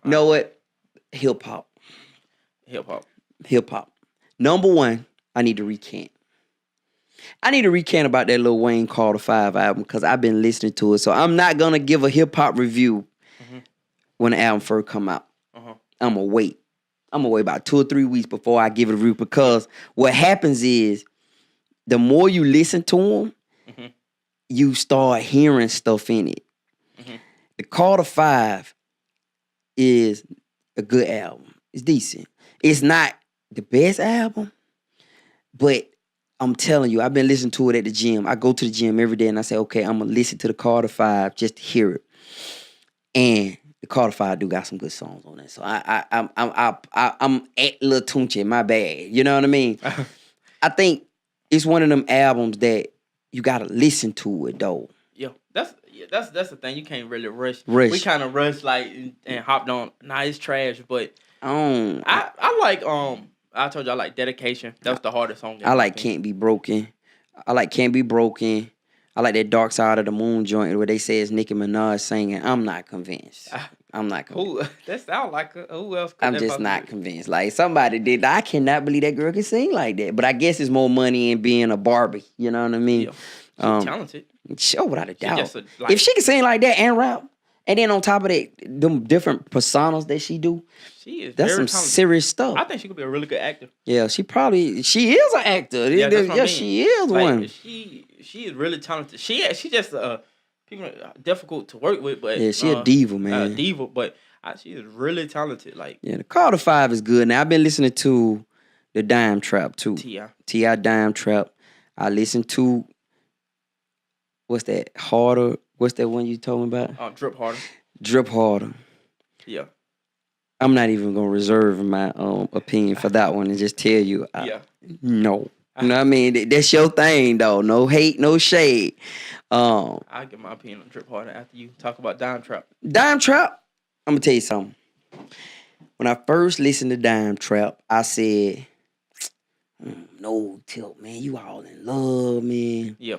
You know what? Hip hop. Hip hop. Hip hop. Number one, I need to recant. I need to recant about that Lil Wayne Carter 5 album because I've been listening to it. So I'm not going to give a hip-hop review when the album first come out. I'm going to wait. I'm going to wait about 2 or 3 weeks before I give it a review because what happens is the more you listen to them, you start hearing stuff in it. The Carter 5 is a good album. It's decent. It's not the best album, but I'm telling you, I've been listening to it at the gym. I go to the gym every day and I say, okay, I'm going to listen to the Carter 5 just to hear it. And the Carter 5 do got some good songs on it. So I'm at Lil Tunchi, my bad. You know what I mean? I think it's one of them albums that you got to listen to it, though. Yeah, that's the thing. You can't really rush. We kind of rush like and hopped on. Nah, it's trash, but I like I told you I like Dedication. That was the hardest song. I like Can't Be Broken. I like Can't Be Broken. I like that Dark Side of the Moon joint where they say it's Nicki Minaj singing. I'm not convinced. I'm not convinced. That sound like who else? I'm just not convinced. Like somebody did. I cannot believe that girl can sing like that. But I guess it's more money in being a Barbie. You know what I mean? Yeah. She's talented. Sure, without a doubt. If she can sing like that and rap, and then on top of that, them different personas that she do, that's some serious stuff. I think she could be a really good actor. Yeah, she is an actor. Yeah, she is one. She is really talented. She just people are difficult to work with, but yeah, she a diva, man. But she is really talented. Like the Carter 5 is good. Now I've been listening to the Dime Trap too. T.I. Dime Trap. I listened to what's that? Harder. What's that one you told me about? Drip Harder. Drip Harder. Yeah. I'm not even gonna reserve my opinion for that one and just tell you. No. You know what I mean? That's your thing, though. No hate, no shade. I'll give my opinion on Drip Harder after you talk about Dime Trap. Dime Trap, I'm going to tell you something. When I first listened to Dime Trap, I said, no, Tilt, man, you all in love, man. Yeah.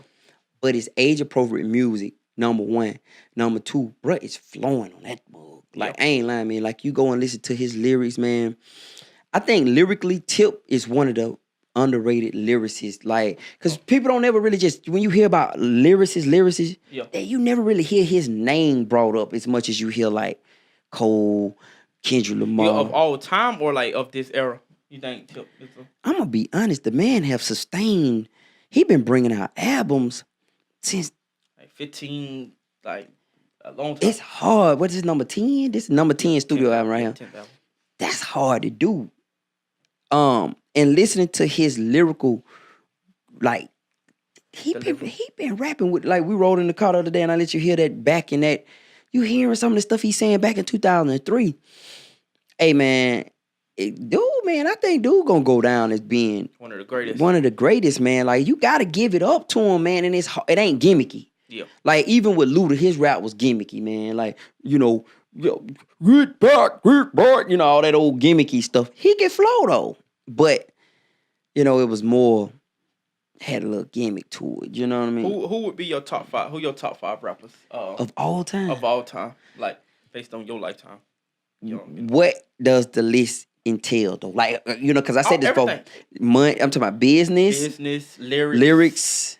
But it's age-appropriate music, number one. Number two, bro, it's flowing on that mug. Like, I ain't lying, man. Like, you go and listen to his lyrics, man. I think lyrically, Tip is one of the underrated lyricists, like, because people don't ever really just, when you hear about lyricists, you never really hear his name brought up as much as you hear, like, Cole, Kendrick Lamar. Of all time or, like, of this era, you think Tip is I'm going to be honest, the man have sustained, he been bringing out albums since... Like 15, like, a long time. It's hard. What is this, number 10? This is number 10 studio album right here. That's hard to do. And listening to his lyrical, like, he been rapping with, like, we rode in the car the other day and I let you hear that back in that, you hearing some of the stuff he's saying back in 2003. Hey, man, I think dude gonna go down as being one of the greatest. One of the greatest, man. Like, you gotta give it up to him, man, and it ain't gimmicky. Yeah. Like, even with Luda, his rap was gimmicky, man. Like, you know, get back, you know, all that old gimmicky stuff. He can flow, though. But, you know, it was more, had a little gimmick to it. You know what I mean? Who would be your top 5? Who your top 5 rappers? Of all time? Of all time. Like, based on your lifetime. What does the list entail, though? Like, you know, because I said this before. I'm talking about business, lyrics.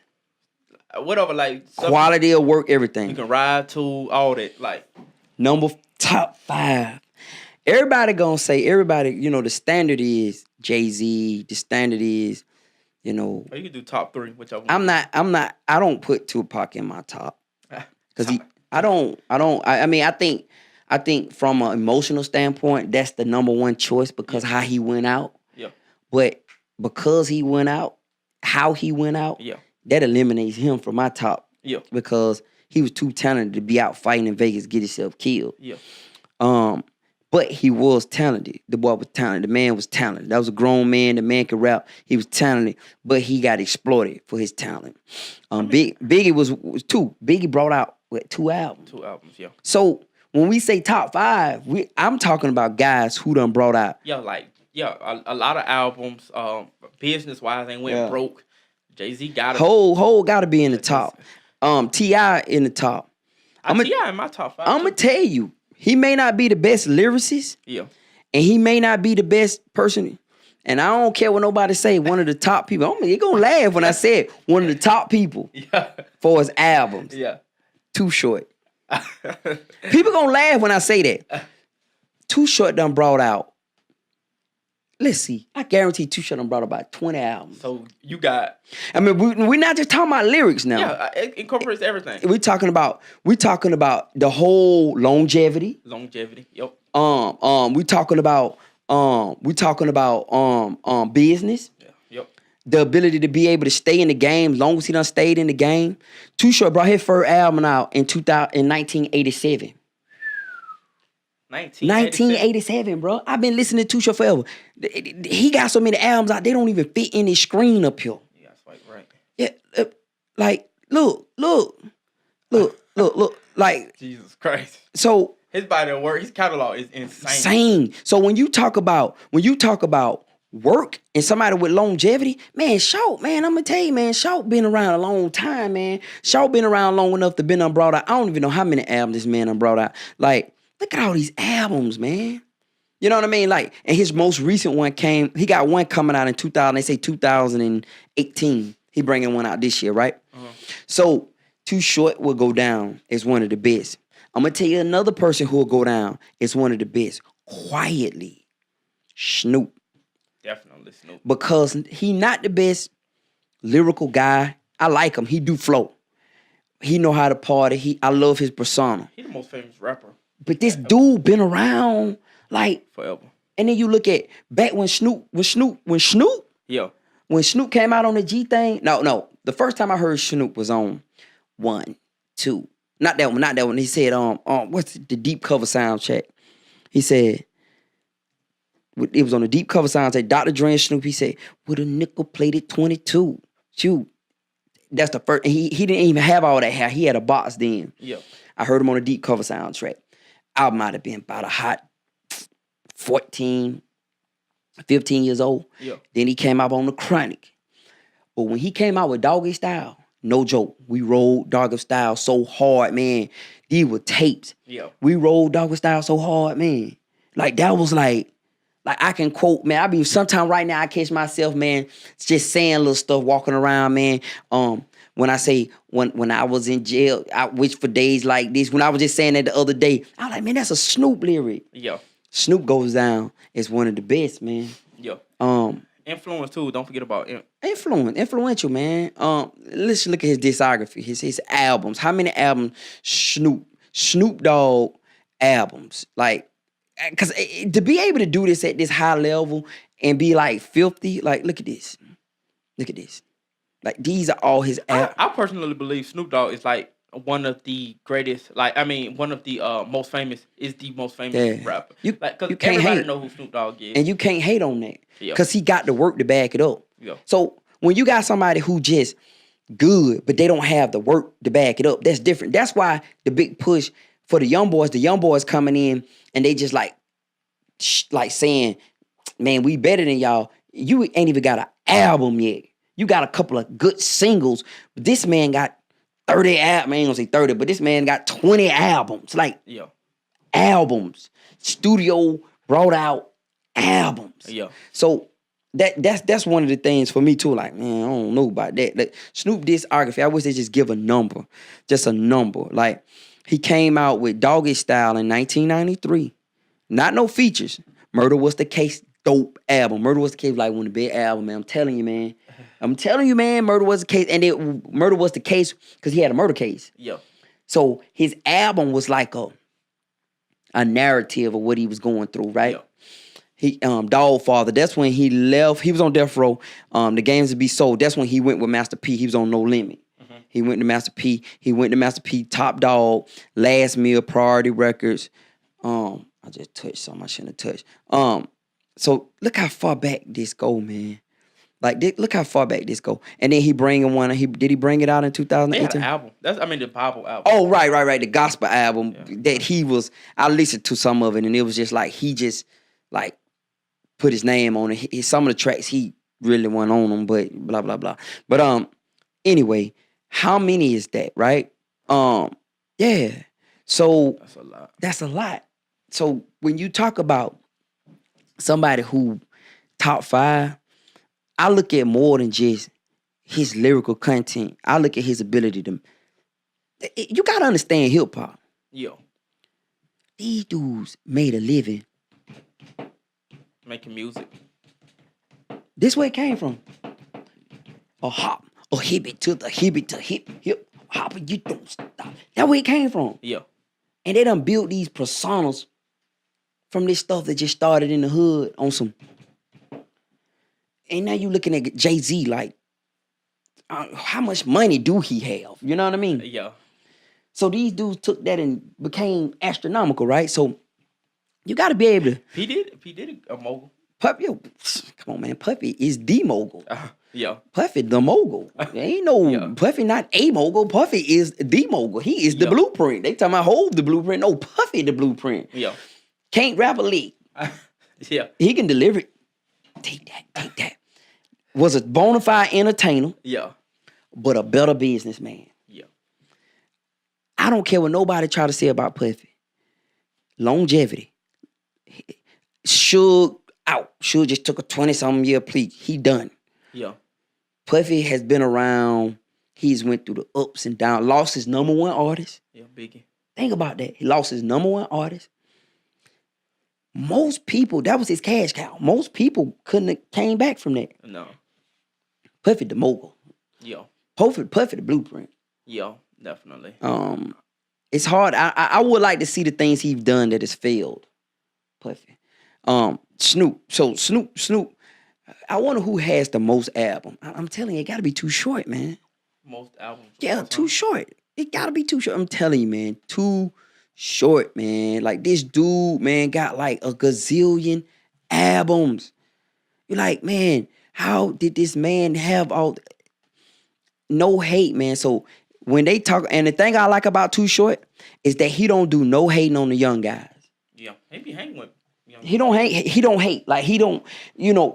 Whatever, like. Quality of work, everything. You can ride to, all that. Like. Top 5. Everybody, you know, the standard is Jay-Z. The standard is, you know. Or you can do top 3, whichever one. I don't put Tupac in my top. Because I think from an emotional standpoint, that's the number one choice because how he went out. Yeah. But because he went out, how he went out, that eliminates him from my top. Yeah. Because he was too talented to be out fighting in Vegas, get himself killed. Yeah. But he was talented. The boy was talented. The man was talented. That was a grown man. The man could rap. He was talented, but he got exploited for his talent. Biggie was 2. Biggie brought out 2 albums. 2 albums, yeah. So when we say top 5, I'm talking about guys who done brought out. Yeah, like a lot of albums. Business wise, they went broke. Jay-Z got it. Hole got to be in the top. T.I. in the top. T.I. in my top 5. I'm gonna tell you. He may not be the best lyricist. Yeah. And he may not be the best person. And I don't care what nobody say. One of the top people. I mean, you're going to laugh when I said one of the top people for his albums. Yeah. Too Short. People going to laugh when I say that. Too Short done brought out. Let's see. I guarantee Too Short done brought about 20 albums. So you got. I mean, we're not just talking about lyrics now. Yeah, it incorporates everything. We're talking about the whole longevity. Longevity. Yep. We talking about business. Yeah. Yep. The ability to be able to stay in the game as long as he done stayed in the game. Too Short brought his first album out in 1987. 1987, bro. I've been listening to Too Short forever. He got so many albums out, they don't even fit in his screen up here. Yeah, that's right. Yeah, like, look. Like, Jesus Christ. So his body of work, his catalog is insane. So when you talk about work and somebody with longevity, man, Shout, man, I'm gonna tell you, man, Shout been around a long time, man. Shout been around long enough to been brought out. I don't even know how many albums this man brought out. Like, look at all these albums, man. You know what I mean? Like, and his most recent one he got one coming out in 2000. They say 2018. He bringing one out this year, right? Uh-huh. So Too Short will go down as one of the best. I'm going to tell you another person who will go down as one of the best. Quietly. Snoop. Definitely Snoop. Because he not the best lyrical guy. I like him. He do flow. He know how to party. I love his persona. He the most famous rapper. But this dude been around like forever. And then you look at back when Snoop. Yeah. When Snoop came out on the G thing. No. The first time I heard Snoop was on 1, 2. Not that one. He said, what's the deep cover soundtrack? He said, it was on the deep cover soundtrack. Dr. Dre and Snoop, he said, with a nickel-plated 22. Shoot. That's the first. He didn't even have all that hair. He had a box then. Yeah. I heard him on the deep cover soundtrack. I might have been about a hot 14, 15 years old. Yeah. Then he came out on the Chronic. But when he came out with Doggy Style, no joke, we rolled Doggy Style so hard, man. These were tapes. Yeah. We rolled Doggy Style so hard, man. Like, that was like I can quote, man. Sometime right now I catch myself, man, just saying little stuff, walking around, man. When I say, when I was in jail, I wish for days like this. When I was just saying that the other day, I was like, man, that's a Snoop lyric. Yeah. Snoop goes down as one of the best, man. Yeah. Influence too. Don't forget about influential, man. Let's look at his discography, his albums. How many albums Snoop Dogg albums? Like, because to be able to do this at this high level and be like filthy, like, look at this. Like, these are all his albums. I personally believe Snoop Dogg is like one of the greatest, one of the most famous rapper. Because everybody know who Snoop Dogg is. And you can't hate on that. Because he got the work to back it up. Yeah. So when you got somebody who just good, but they don't have the work to back it up, that's different. That's why the big push for the young boys coming in and they just like saying, man, we better than y'all. You ain't even got an album yet. You got a couple of good singles, but this man got 30 albums. I ain't gonna say 30, but this man got 20 albums. Like, albums. Studio brought out albums. Yeah. So that's one of the things for me too. Like, man, I don't know about that. Like, Snoop discography, I wish they just give a number. Just a number. Like, he came out with Doggy Style in 1993. Not no features. Murder Was the Case, dope album. Murder Was the Case, like one of the big albums, man. I'm telling you, man. Murder Was the Case. And Murder Was the Case because he had a murder case. Yeah. So his album was like a narrative of what he was going through, right? Yeah. He Dog Father, that's when he left. He was on death row. The Games to Be Sold. That's when he went with Master P. He was on No Limit. Mm-hmm. He went to Master P. Top Dog, Last Meal, Priority Records. I just touched something I shouldn't have touched. So look how far back this go, man. Like, look how far back this go. And then he bringing one. Did he bring it out in 2018? They had an album. The Bible album. Oh, right. The gospel album that he was. I listened to some of it, and it was just like he just like put his name on it. Some of the tracks he really went on them, but blah blah blah. But anyway, how many is that, right? Yeah. So that's a lot. That's a lot. So when you talk about somebody who top 5, I look at more than just his lyrical content. I look at his ability to. You gotta understand hip hop. Yo, these dudes made a living making music. This where it came from. A hop, a hip to the hip to hip hop, you don't stop. That's where it came from. Yeah. And they done built these personas from this stuff that just started in the hood on some. And now you looking at Jay-Z like, how much money do he have? You know what I mean? Yeah. So these dudes took that and became astronomical, right? So you got to be able to. P Diddy a mogul. Puffy, come on, man. Puffy is the mogul. Yeah. Puffy the mogul. There ain't no Puffy not a mogul. Puffy is the mogul. He is the blueprint. They talking about Hov the blueprint. No, Puffy the blueprint. Yeah. Can't rap a lick. Yeah. He can deliver it. Take that. Was a bona fide entertainer. Yeah. But a better businessman. Yeah. I don't care what nobody try to say about Puffy. Longevity. Suge out. Suge just took a 20-something year plea. He done. Yeah. Puffy has been around. He's went through the ups and downs. Lost his number one artist. Yeah, Biggie. Think about that. He lost his number one artist. Most people, that was his cash cow. Most people couldn't have came back from that. No. Puffy the mogul. Yeah. Puffy the blueprint. Yeah, definitely. It's hard. I would like to see the things he's done that has failed. Puffy. Snoop. So Snoop. I wonder who has the most album. I'm telling you, it got to be Too Short, man. Most albums. Yeah, Too Short. It got to be Too Short. I'm telling you, man. Too Short, man. Like this dude, man, got like a gazillion albums. You're like, man, how did this man have all? No hate, man. So when they talk, and the thing I like about Too Short is that he don't do no hating on the young guys. Yeah, he be hanging with young guys. He don't hate. Like he don't,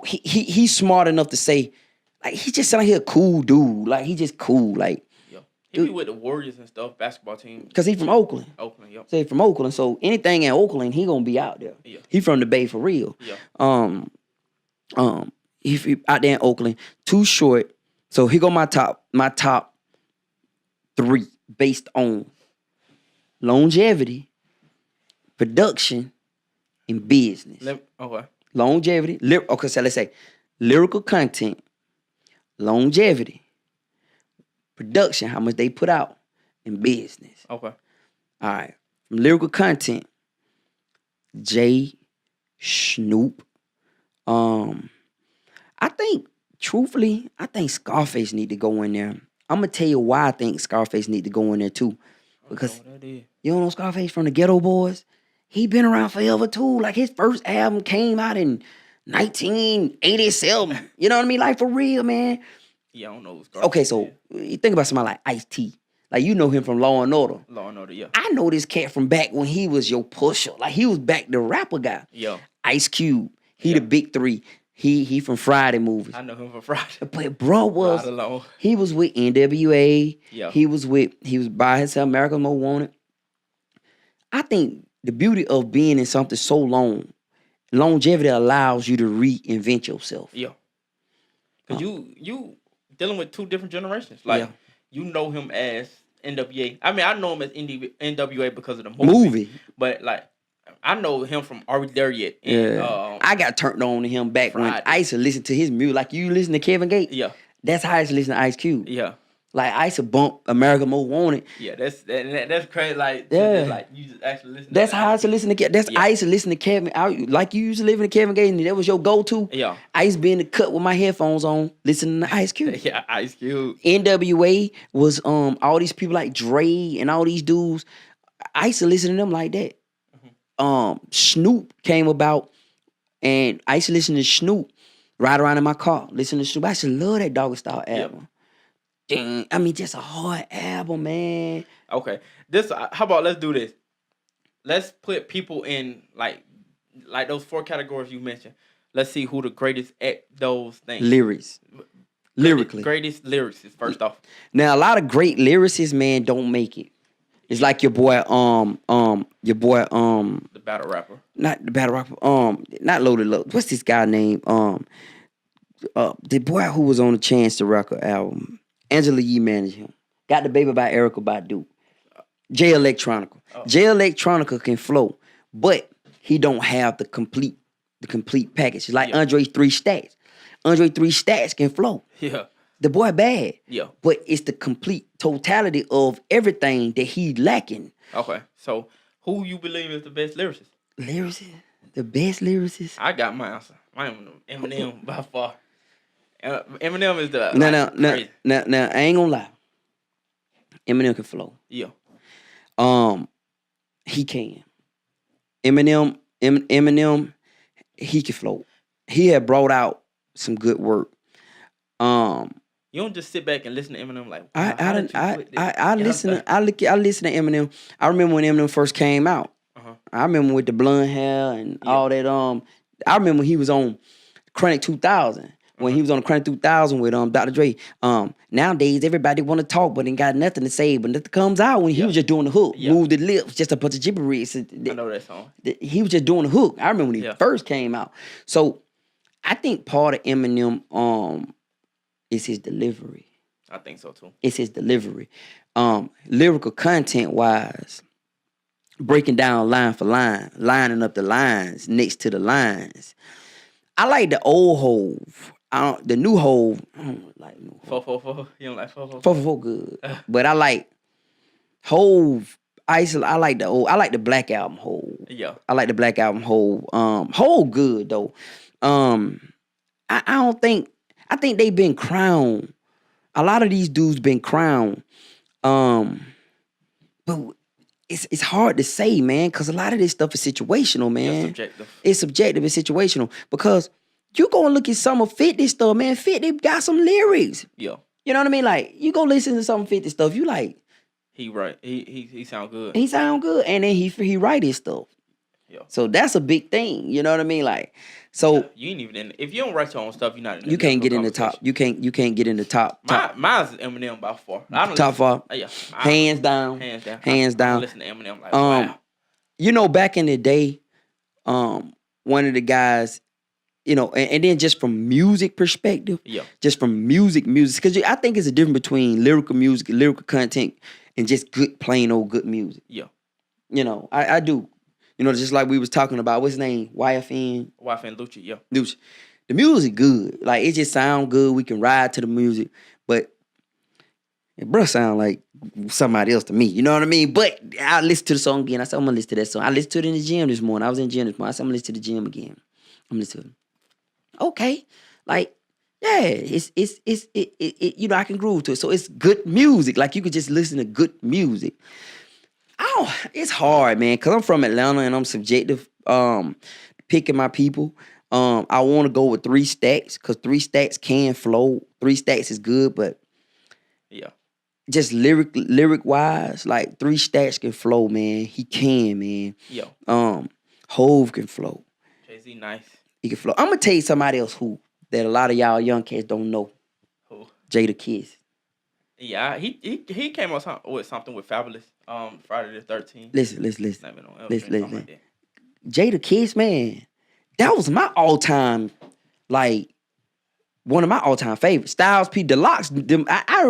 he's smart enough to say, like he just sound like he a cool dude. Like he just cool. Like he be with the Warriors and stuff, basketball team. Because he from Oakland. Oakland, yep. So he from Oakland. So anything in Oakland, he gonna be out there. Yeah. He from the Bay for real. Yeah. He out there in Oakland. Too Short. So he go my top 3 based on longevity, production, and business. Okay. Longevity. Okay, so let's say lyrical content, longevity, production, how much they put out, and business. Okay. All right. From lyrical content, Jay, Snoop. I think, truthfully, Scarface need to go in there. I'm going to tell you why I think Scarface need to go in there too. Because you don't know Scarface from the Ghetto Boys? He been around forever too. Like his first album came out in 1987. You know what I mean? Like for real, man. Yeah, I don't know Scarface. Okay, so you think about somebody like Ice-T. Like you know him from Law and Order. Law and Order, yeah. I know this cat from back when he was your pusher. Like he was back the rapper guy. Yeah. Ice Cube. He the big 3. He from Friday movies. I know him from Friday. But bro he was with NWA. Yeah. He was by himself, America's Most Wanted. I think the beauty of being in something so long, longevity allows you to reinvent yourself. Yeah. Cause you dealing with 2 different generations. Like you know him as NWA. I mean, I know him as NWA because of the movie. But like I know him from Are We There Yet? And, I got turned on to him back Friday. When I used to listen to his music. Like you listen to Kevin Gates. Yeah. That's how I used to listen to Ice Cube. Yeah. Like I used to bump America Most Wanted. Yeah, that's crazy. Like like you just actually listen. That's how I used to listen to. I used to listen to Kevin. Like you used to listen to Kevin Gates, and that was your go-to. Yeah. I used to be in the cut with my headphones on, listening to Ice Cube. Yeah, Ice Cube. NWA was all these people like Dre and all these dudes. I used to listen to them like that. Snoop came about, and I used to listen to Snoop ride around in my car, listen to Snoop. I used to love that Doggy Style album. Yep. I mean, just a hard album, man. Okay, how about let's do this? Let's put people in like those 4 categories you mentioned. Let's see who the greatest at those things. Lyrically. Greatest lyricists, first off. Now, a lot of great lyricists, man, don't make it. It's like your boy the battle rapper. Not the battle rapper. Not Loaded Love. What's this guy name? The boy who was on the Chance the Rapper album. Angela Yee managed him. Got the Baby by Erykah Badu. Jay Electronica. Oh. Jay Electronica can flow, but he don't have the complete package. It's like Andre 3 Stacks. Andre 3 Stacks can flow. Yeah. The boy bad. Yeah. But it's the complete totality of everything that he lacking. Okay. So who you believe is the best lyricist? The best lyricist? I got my answer. Mine Eminem by far. Eminem is the Now I ain't gonna lie. Eminem can flow. Yeah. He can. Eminem, he can flow. He had brought out some good work. You don't just sit back and listen to Eminem like. I listen to Eminem. I remember when Eminem first came out. Uh-huh. I remember with the blonde hair and all that. I remember he was on Chronic 2000. When he was on the Chronic 2000 with Dr. Dre. Nowadays everybody want to talk but ain't got nothing to say. But nothing comes out when he was just doing the hook, move the lips, just a bunch of gibberish. I know that song. He was just doing the hook. I remember when he first came out. So I think part of Eminem is his delivery. I think so too. It's his delivery. Lyrical content wise, breaking down line for line, lining up the lines next to the lines. I like the old Hove. The new Hove, I don't like new Hove. 444. You don't like 444? 444 good. But I like Hove. I like the Black Album Hove. Yeah. I like the Black Album Hove. Hove good though. I think they've been crowned. A lot of these dudes been crowned. But it's hard to say, man, because a lot of this stuff is situational, man. It's subjective. It's subjective, it's situational. Because you go and look at some of 50 stuff, man. 50 got some lyrics. Yeah. You know what I mean? Like, you go listen to some 50 stuff, you like... He right. He sound good. He sound good. And then he write his stuff. Yeah. So that's a big thing. You know what I mean? Like, so... Yeah, you ain't even in... If you don't write your own stuff, you're not in the... You can't get in the top. You can't get in the top. Mine's Eminem by far. Top far? Yeah. Hands down. Hands down. I listen to Eminem like, wow. You know, back in the day, one of the guys... You know, and then just from music perspective, just from music, because I think it's a difference between lyrical music, lyrical content, and just plain old good music. Yeah. You know, I do. You know, just like we was talking about, what's his name? YFN Lucci, yeah. Lucci. The music good. Like, it just sound good. We can ride to the music. But it bruh sound like somebody else to me. You know what I mean? But I listened to the song again. I said, I'm going to listen to that song. I listened to it in the gym this morning. I was in the gym this morning. I said, I'm going to listen to the gym again. I'm listening to it. Okay, like, yeah, it's you know, I can groove to it. So it's good music. Like, you could just listen to good music. It's hard, man, because I'm from Atlanta and I'm subjective, picking my people. I want to go with 3 Stacks because 3 Stacks can flow. 3 Stacks is good, but yeah, just lyric wise, like 3 Stacks can flow, man. He can, man. Yeah. Hove can flow. Jay-Z nice. He can flow. I'm gonna tell you somebody else that a lot of y'all young cats don't know. Who? Jadakiss. Yeah, he came up with something with Fabulous. Friday the 13th. Listen. Jadakiss, man, that was my all-time, like, one of my all-time favorites. Styles P Deluxe. I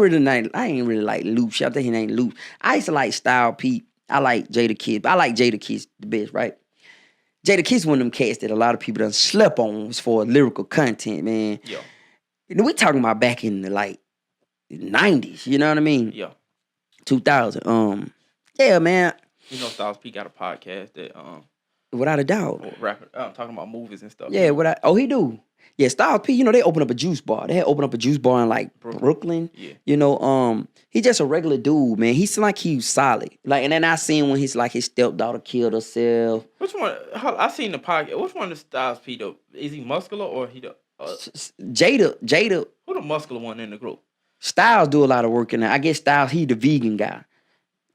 ain't really like Loops. I think he ain't Loops. I used to like Styles P. I like Jadakiss. I like Jadakiss the best, right? Jadakiss one of them cats that a lot of people done slept on as far as lyrical content, man. Yeah. You know, we talking about back in the, like, 90s, you know what I mean? Yeah. 2000. Yeah, man. You know, Styles P got a podcast that... Without a doubt. Talking about movies and stuff. Yeah, he do. Yeah, Styles P, you know, they opened up a juice bar. They had opened up a juice bar in, like, Brooklyn. Yeah. You know, he just a regular dude, man. He seemed like he was solid. Like, and then I seen when his stepdaughter killed herself. Which one? I seen the podcast. Which one is Styles P, though? Is he muscular or he the... Jada. Who the muscular one in the group? Styles do a lot of work in there. I guess Styles, he the vegan guy.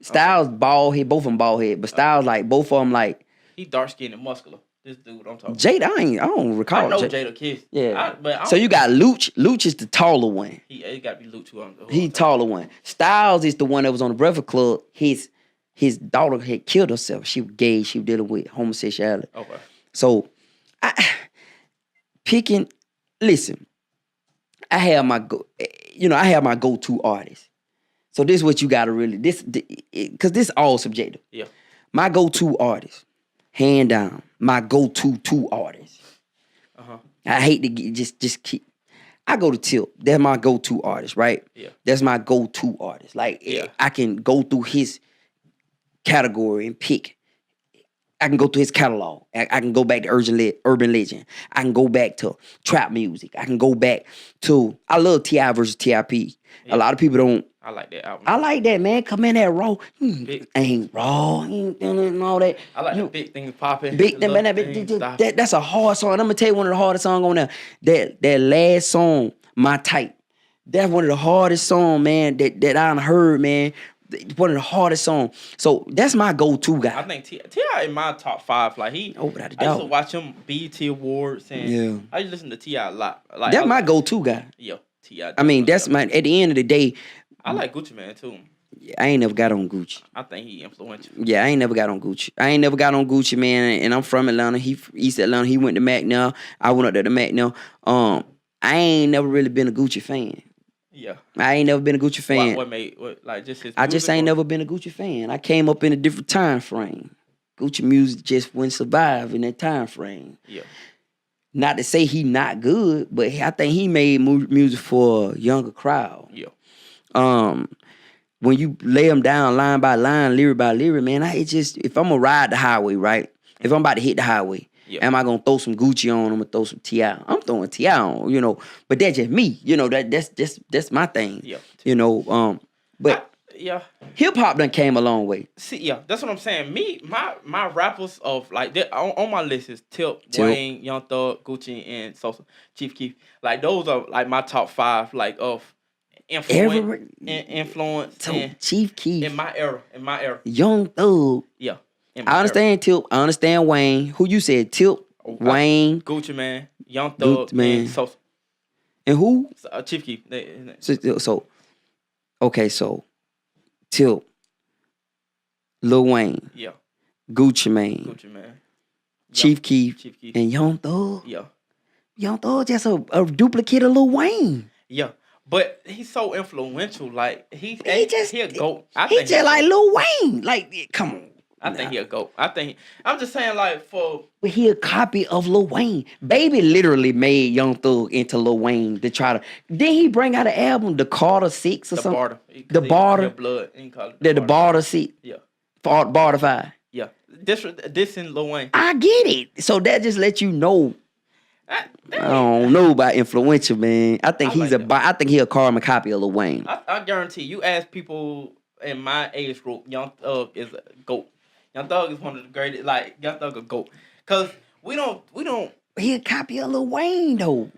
Styles bald head, both of them bald head. But Styles, like, both of them, like... He dark-skinned and muscular. This dude I'm talking Jada, I don't recall. I know Jadakiss. Yeah. So you got Luch. Luch is the taller one. He got to be Luch. He taller one. Styles is the one that was on the Breakfast Club. His his daughter had killed herself. She was gay. She was dealing with homosexuality. Okay. So, listen, I have my go-to artist. So this is what you gotta really, because this is all subjective. Yeah. My go-to artist, hand down, my go-to two artists. I hate to just keep. I go to Tip. That's my go-to artist, right? Yeah. That's my go-to artist. Like, I can go through his category and pick. I can go through his catalog. I can go back to Urban Legend. I can go back to trap music. I can go back to, I love T.I. versus T.I.P. Yeah. A lot of people don't. I like that album. I like that, man. Come in that raw. Ain't raw. Ain't and all that. I like the big things popping. Big thing, man. That's a hard song. And I'm going to tell you one of the hardest songs on there. That last song, My Type. That's one of the hardest songs, man, that I heard, man. One of the hardest songs. So that's my go-to guy. I think T.I. in my top 5. Like without a doubt. I used to watch him BET Awards and I used to listen to T.I. a lot. Like that's my go-to guy. Yeah, T.I. I mean, that's my. At the end of the day, I like Gucci Mane too. I ain't never got on Gucci. I think he influential. Yeah, I ain't never got on Gucci. Man, and I'm from Atlanta. He East Atlanta. He went to Mac now. I went up there to Mac now. I ain't never really been a Gucci fan. Yeah. I ain't never been a Gucci fan. Just his I just ain't never been a Gucci fan. I came up in a different time frame. Gucci music just wouldn't survive in that time frame. Yeah. Not to say he not good, but I think he made music for a younger crowd. Yeah. When you lay them down line by line, lyric by lyric, man, if I'm gonna ride the highway, right? If I'm about to hit the highway, am I gonna throw some Gucci on? I'm gonna throw some T.I. I'm throwing T.I. on, but that's just me, that's my thing. Yeah. But hip hop done came a long way. See, that's what I'm saying. My rappers of like on my list is Tip, Wayne, Young Thug, Gucci, and Sosa, Chief Keef. Like those are like my top 5 like of influence. So Chief Keef in my era. Young Thug. Yeah. I understand Tip. I understand Wayne. Who you said? Tip, Wayne, Gucci Mane, Young Thug, and Sosa. And who? Chief Keef. So Tip, Lil Wayne, Gucci Mane, Chief Keef, and Young Thug. Yeah. Young Thug just a duplicate of Lil Wayne. Yeah. But he's so influential. Like he a GOAT. He just like Lil Wayne. Like, come on. I think he a GOAT. I'm just saying like But he a copy of Lil Wayne. Baby literally made Young Thug into Lil Wayne to try to. Then he bring out an album, The Carter 6 or something. The Barter. Blood. The Barter 6. Yeah. Barter 5. Yeah. This in Lil Wayne. I get it. So that just lets you know. I don't know about influential, man. I think I think he a carbon copy of Lil Wayne. I guarantee you ask people in my age group, Young Thug is a GOAT. Young Thug is one of the greatest. Like Young Thug a GOAT. Cause we don't. He a copy of Lil Wayne though.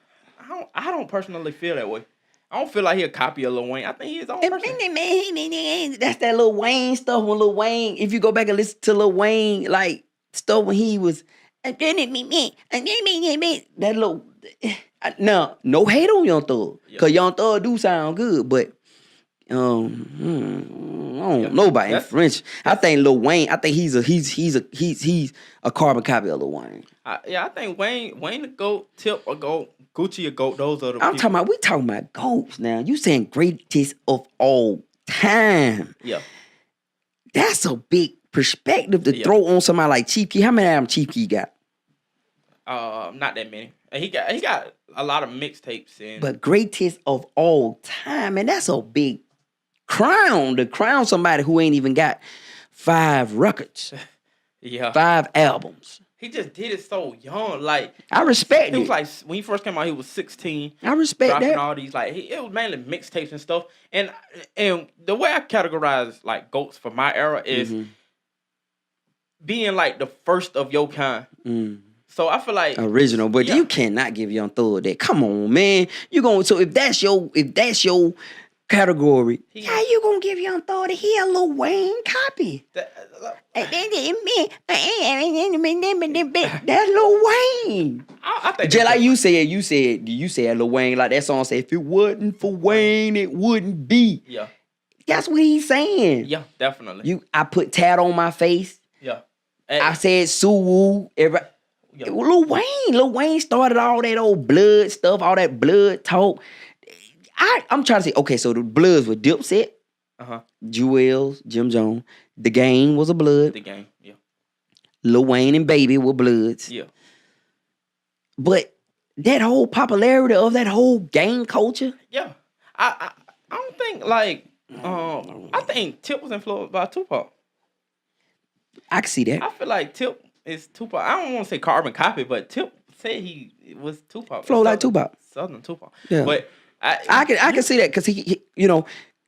I don't personally feel that way. I don't feel like he a copy of Lil Wayne. I think he is his own person. That's that Lil Wayne stuff when Lil Wayne. If you go back and listen to Lil Wayne, like stuff when he was. That little. No hate on Young Thug, cause Young Thug do sound good, but I don't know about influence. I think Lil Wayne. I think he's a carbon copy of Lil Wayne. I think Wayne a GOAT, Tip a GOAT, Gucci a GOAT. Those are the. We talking about GOATs now. You saying greatest of all time? Yeah, that's a big perspective to throw on somebody like Chief Keef. How many albums Chief Keef got? Not that many. He got a lot of mixtapes and. But greatest of all time, and that's a big crown. To crown somebody who ain't even got 5 records. Yeah. 5 albums. He just did it so young. Like I respect it. He was like when he first came out, he was 16. I respect that. All these it was mainly mixtapes and stuff. And the way I categorize like GOATs for my era is being like the first of your kind. So I feel like original, but you cannot give Young Thug that. Come on, man. So if that's your category, how you gonna give Young Thug that he a Lil Wayne copy? That's Lil Wayne. I think just like you said Lil Wayne, like that song said, if it wasn't for Wayne, it wouldn't be. Yeah. That's what he's saying. Yeah, definitely. I put tat on my face. Yeah. I said Suwoo. Yeah. Lil Wayne started all that old blood stuff, all that blood talk. I'm trying to say, okay, so the Bloods were Dipset, Jewels, Jim Jones. The Game was a Blood. The Game, yeah. Lil Wayne and Baby were Bloods. Yeah. But that whole popularity of that whole gang culture. Yeah. I don't think I think Tip was influenced by Tupac. I can see that. I feel like Tip is Tupac. I don't want to say carbon copy, but Tip said he was Tupac. Flow like Tupac. Southern Tupac. Yeah. But I can see that because he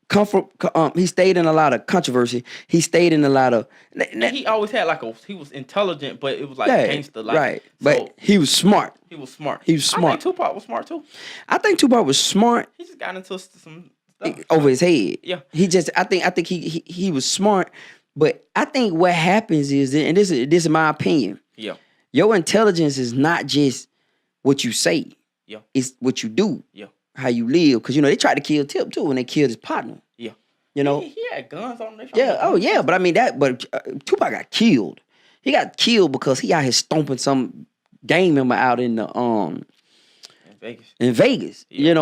come from he stayed in a lot of controversy. He stayed in a lot of. He always had he was intelligent, but it was like gangster, right? But he was smart. He was smart. He was smart. I think Tupac was smart too. I think Tupac was smart. He just got into some stuff over his head. Yeah. I think he was smart, but I think what happens is, and this is my opinion. Yeah. Your intelligence is not just what you say. Yeah. It's what you do. Yeah. How you live, because they tried to kill Tip too, and they killed his partner. Yeah, he had guns on him. Yeah, oh yeah, but I mean but Tupac got killed. He got killed because he out here stomping some gang member out in the in Vegas. Yeah.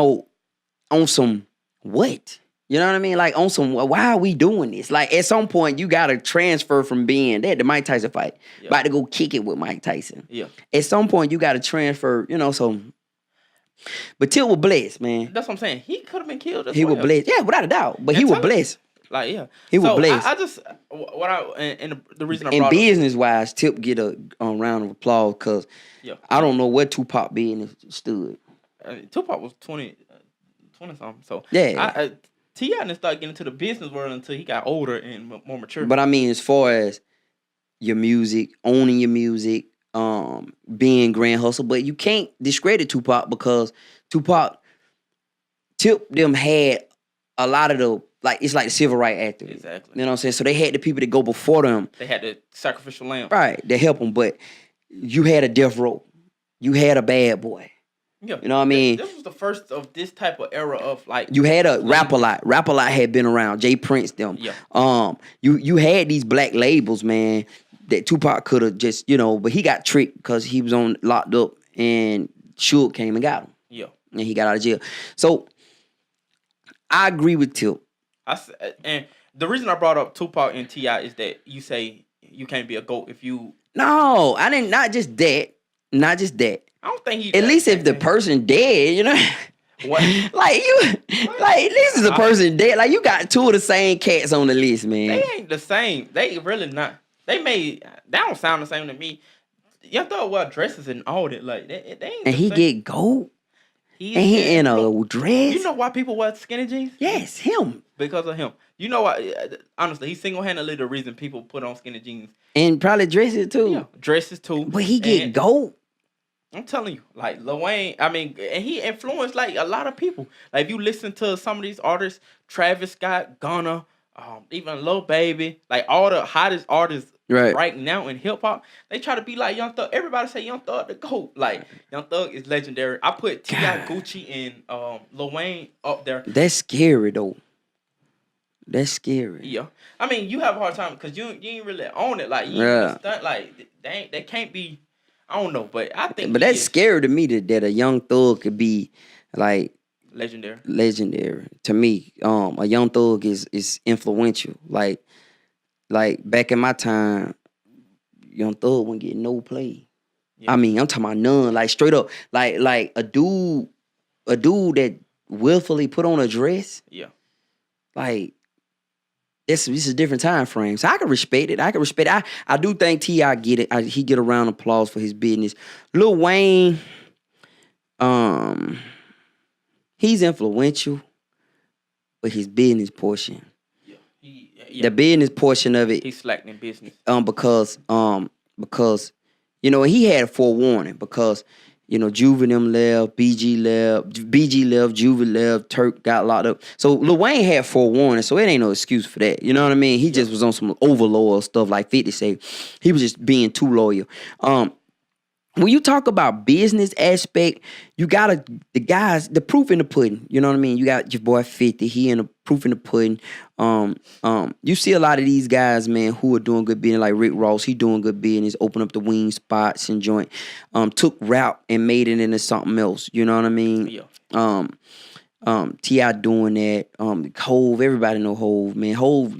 On some what? You know what I mean? Like on some, why are we doing this? Like at some point you gotta transfer from being the Mike Tyson fight, about to go kick it with Mike Tyson. Yeah. At some point you gotta transfer. So. But Tip was blessed, man. That's what I'm saying. He could have been killed. He was blessed. Yeah, without a doubt. But he was blessed. Like, yeah. He was blessed. I just, the reason I and brought business-wise, Tip get a round of applause because I don't know where Tupac business stood. Tupac was 20 something. So, yeah. T.I. didn't start getting into the business world until he got older and more mature. But I mean, as far as your music, owning your music, being Grand Hustle, but you can't discredit Tupac because Tip them had a lot of the it's like the civil rights activists. Exactly. You know what I'm saying? So they had the people that go before them. They had the sacrificial lamb. Right. They help them, but you had a Death Row. You had a Bad Boy. Yeah. You know what I mean? This was the first of this type of era of You had a Rap-A-Lot. Rap-A-Lot had been around. Jay Prince them. Yeah. You had these black labels, man, that Tupac could have just, but he got tricked because he was locked up and Suge came and got him. Yeah. And he got out of jail. So I agree with Tip. And the reason I brought up Tupac and T.I. is that you say you can't be a GOAT if you... No, I didn't. Not just that. I don't think he... At least if the person dead, What? At least if the person dead. Like, you got two of the same cats on the list, man. They ain't the same. They really not. They don't sound the same to me. Y'all thought wear dresses and all that. Like, they ain't and he same. Get gold? And he in a dress? You know why people wear skinny jeans? Yes, him. Because of him. You know why? Honestly, he's single-handedly the reason people put on skinny jeans. And probably dresses too. Yeah, dresses too. But he get gold. I'm telling you, like Lil Wayne, and he influenced like a lot of people. Like if you listen to some of these artists, Travis Scott, Gunna, even Lil Baby, like all the hottest artists right now in hip hop, they try to be like Young Thug. Everybody say Young Thug the GOAT. Like Young Thug is legendary. I put T.I., Gucci, and Lil Wayne up there. That's scary though. That's scary. Yeah, I mean you have a hard time because you ain't really own it. Like you ain't stunt, like they can't be. I don't know, but I think. But that's scary to me that a Young Thug could be like legendary. Legendary to me. A Young Thug is influential. Like back in my time, Young Thug wouldn't get no play. Yeah. I mean, I'm talking about none. Like straight up, like a dude that willfully put on a dress. Yeah. Like. This is a different time frame. So I can respect it. I do think T.I. get it. He get a round of applause for his business. Lil Wayne, he's influential, but his business portion. Yeah. The business portion of it. He's slacking in business. Because he had a forewarning because Juve them left, BG left, Juve left, Turk got locked up. So Lil Wayne had forewarning, so it ain't no excuse for that. You know what I mean? He just was on some overloyal stuff like 50 say. He was just being too loyal. when you talk about business aspect, you gotta the proof in the pudding. You know what I mean? You got your boy 50, he in the proof in the pudding. You see a lot of these guys, man, who are doing good business, like Rick Ross, he doing good business, open up the wing spots and joint. Took rap and made it into something else. You know what I mean? Yeah. T.I. doing that. Hove, everybody know Hove, man. Hove,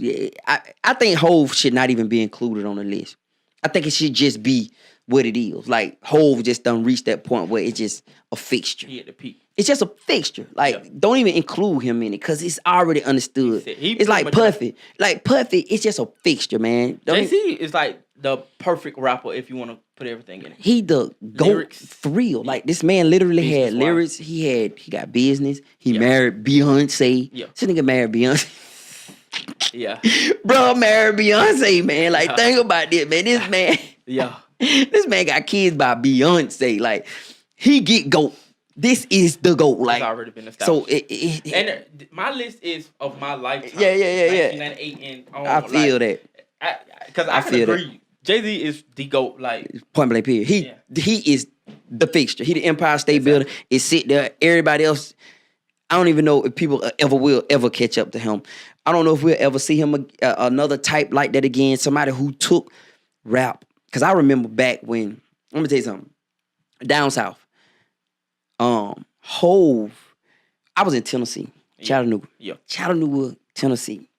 I think Hove should not even be included on the list. I think it should just be what it is. Like, Hove just done reached that point where it's just a fixture. He at the peak. It's just a fixture. Like, don't even include him in it because it's already understood. It's like Puffy. Like, Puffy, it's just a fixture, man. Jay-Z is like the perfect rapper if you want to put everything in it. He the GOAT for real. Like, this man literally Business had lyrics. He got business. He married Beyonce. Yeah. This nigga married Beyonce. Yeah. Bro, married Beyonce, man. Like, think about this, man. This man. Yeah. This man got kids by Beyonce. Like, he get GOAT. This is the GOAT. Like, it's already been established. So and my list is of my lifetime. Yeah. 1998 and on. I feel that. Because I can agree. Jay-Z is the GOAT. Like, point blank period. He is the fixture. He the Empire State Builder. It sit there. Everybody else, I don't even know if people will ever catch up to him. I don't know if we'll ever see him another type like that again. Somebody who took rap. Because I remember back when, let me tell you something. Down south. Hove. I was in Tennessee. Chattanooga. Yeah. Chattanooga, Tennessee.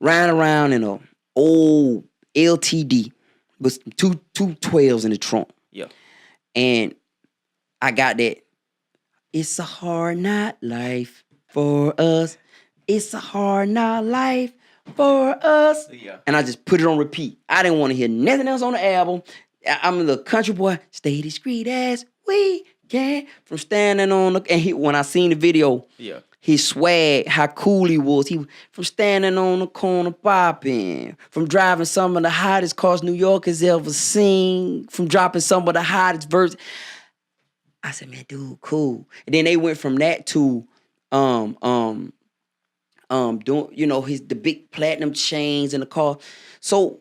Riding around in a old LTD with two 12s in the trunk. Yeah. And I got that. It's a hard not life for us. It's a hard not life for us. Yeah. And I just put it on repeat. I didn't want to hear nothing else on the album. I'm the country boy. Stay discreet as we can. From standing on the... And when I seen the video, his swag, how cool he was. He from standing on the corner popping. From driving some of the hottest cars New York has ever seen. From dropping some of the hottest verses. I said, man, dude, cool. And then they went from that to... doing, the big platinum chains in the car. So,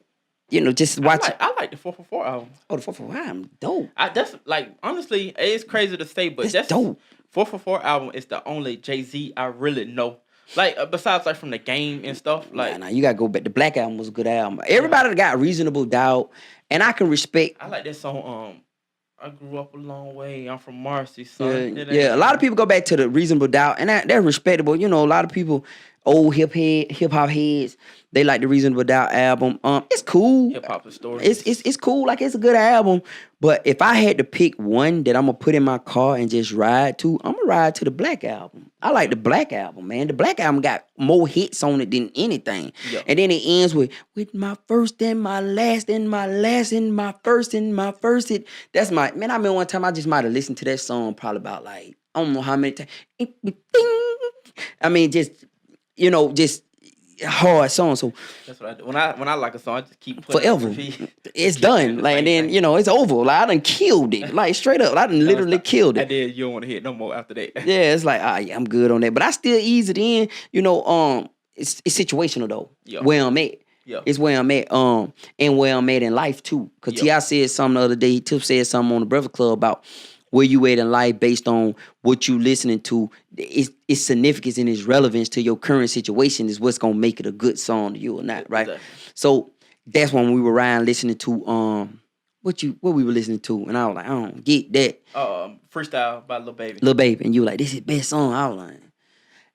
just watch it. I like the 444 album. Oh, the 444 album, dope. That's like, honestly, it's crazy to say, but that's dope. 444 album is the only Jay-Z I really know. Like, besides like from the game and stuff. Like, nah, you gotta go back. The Black Album was a good album. Everybody got Reasonable Doubt, and I can respect. I like that song. I grew up a long way. I'm from Marcy, son. Yeah. A lot of people go back to the Reasonable Doubt, and they're respectable. A lot of people, old hip hop heads, they like the Reasonable Doubt album. It's cool. Hip hop story. It's cool. Like, it's a good album. But if I had to pick one that I'm gonna put in my car and just ride to, I'm gonna ride to the Black Album. I like the Black Album, man. The Black Album got more hits on it than anything. Yeah. And then it ends with my first and my last and my last and my first and my first hit. That's my, man, I remember one time I just might have listened to that song probably about like, I don't know how many times. I mean, just hard song. So that's what I do. When I like a song, I just keep putting forever. It's done. Like, and then it's over. Like, I done killed it. Like, straight up, I done literally killed it. And then you don't want to hit no more after that. Yeah, it's like, yeah, I'm good on that. But I still ease it in. It's situational though. Yeah. Where I'm at. Yeah. It's where I'm at. And where I'm at in life too. Cause T.I. said something the other day. Tip said something on the Breakfast Club about where you at in life based on what you listening to. Its significance and its relevance to your current situation is what's gonna make it a good song to you or not, right? Exactly. So that's when we were riding listening to what we were listening to, and I was like, I don't get that. Freestyle by Lil Baby. Lil Baby, and you were like, this is best song. I was like,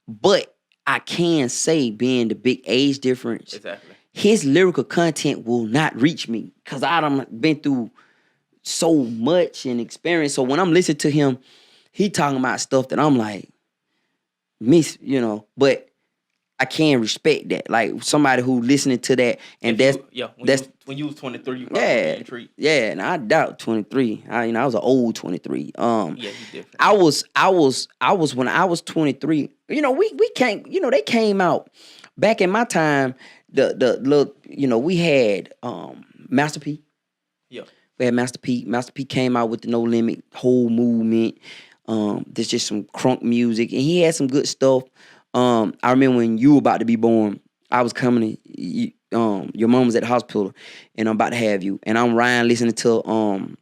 but I can say, being the big age difference, exactly, his lyrical content will not reach me because I done been through so much and experience. So when I'm listening to him, he talking about stuff that I'm like, but I can respect that. Like, somebody who listening to that, and when you was 23, you probably intrigued. Yeah, and I doubt 23. I was an old 23. Yeah, you different. I was when I was 23. We can't. They came out back in my time. We had Master P. Yeah. We had Master P. Master P came out with the No Limit whole movement. There's just some crunk music, and he had some good stuff. I remember when you were about to be born, I was coming to your mom was at the hospital, and I'm about to have you, and I'm riding listening to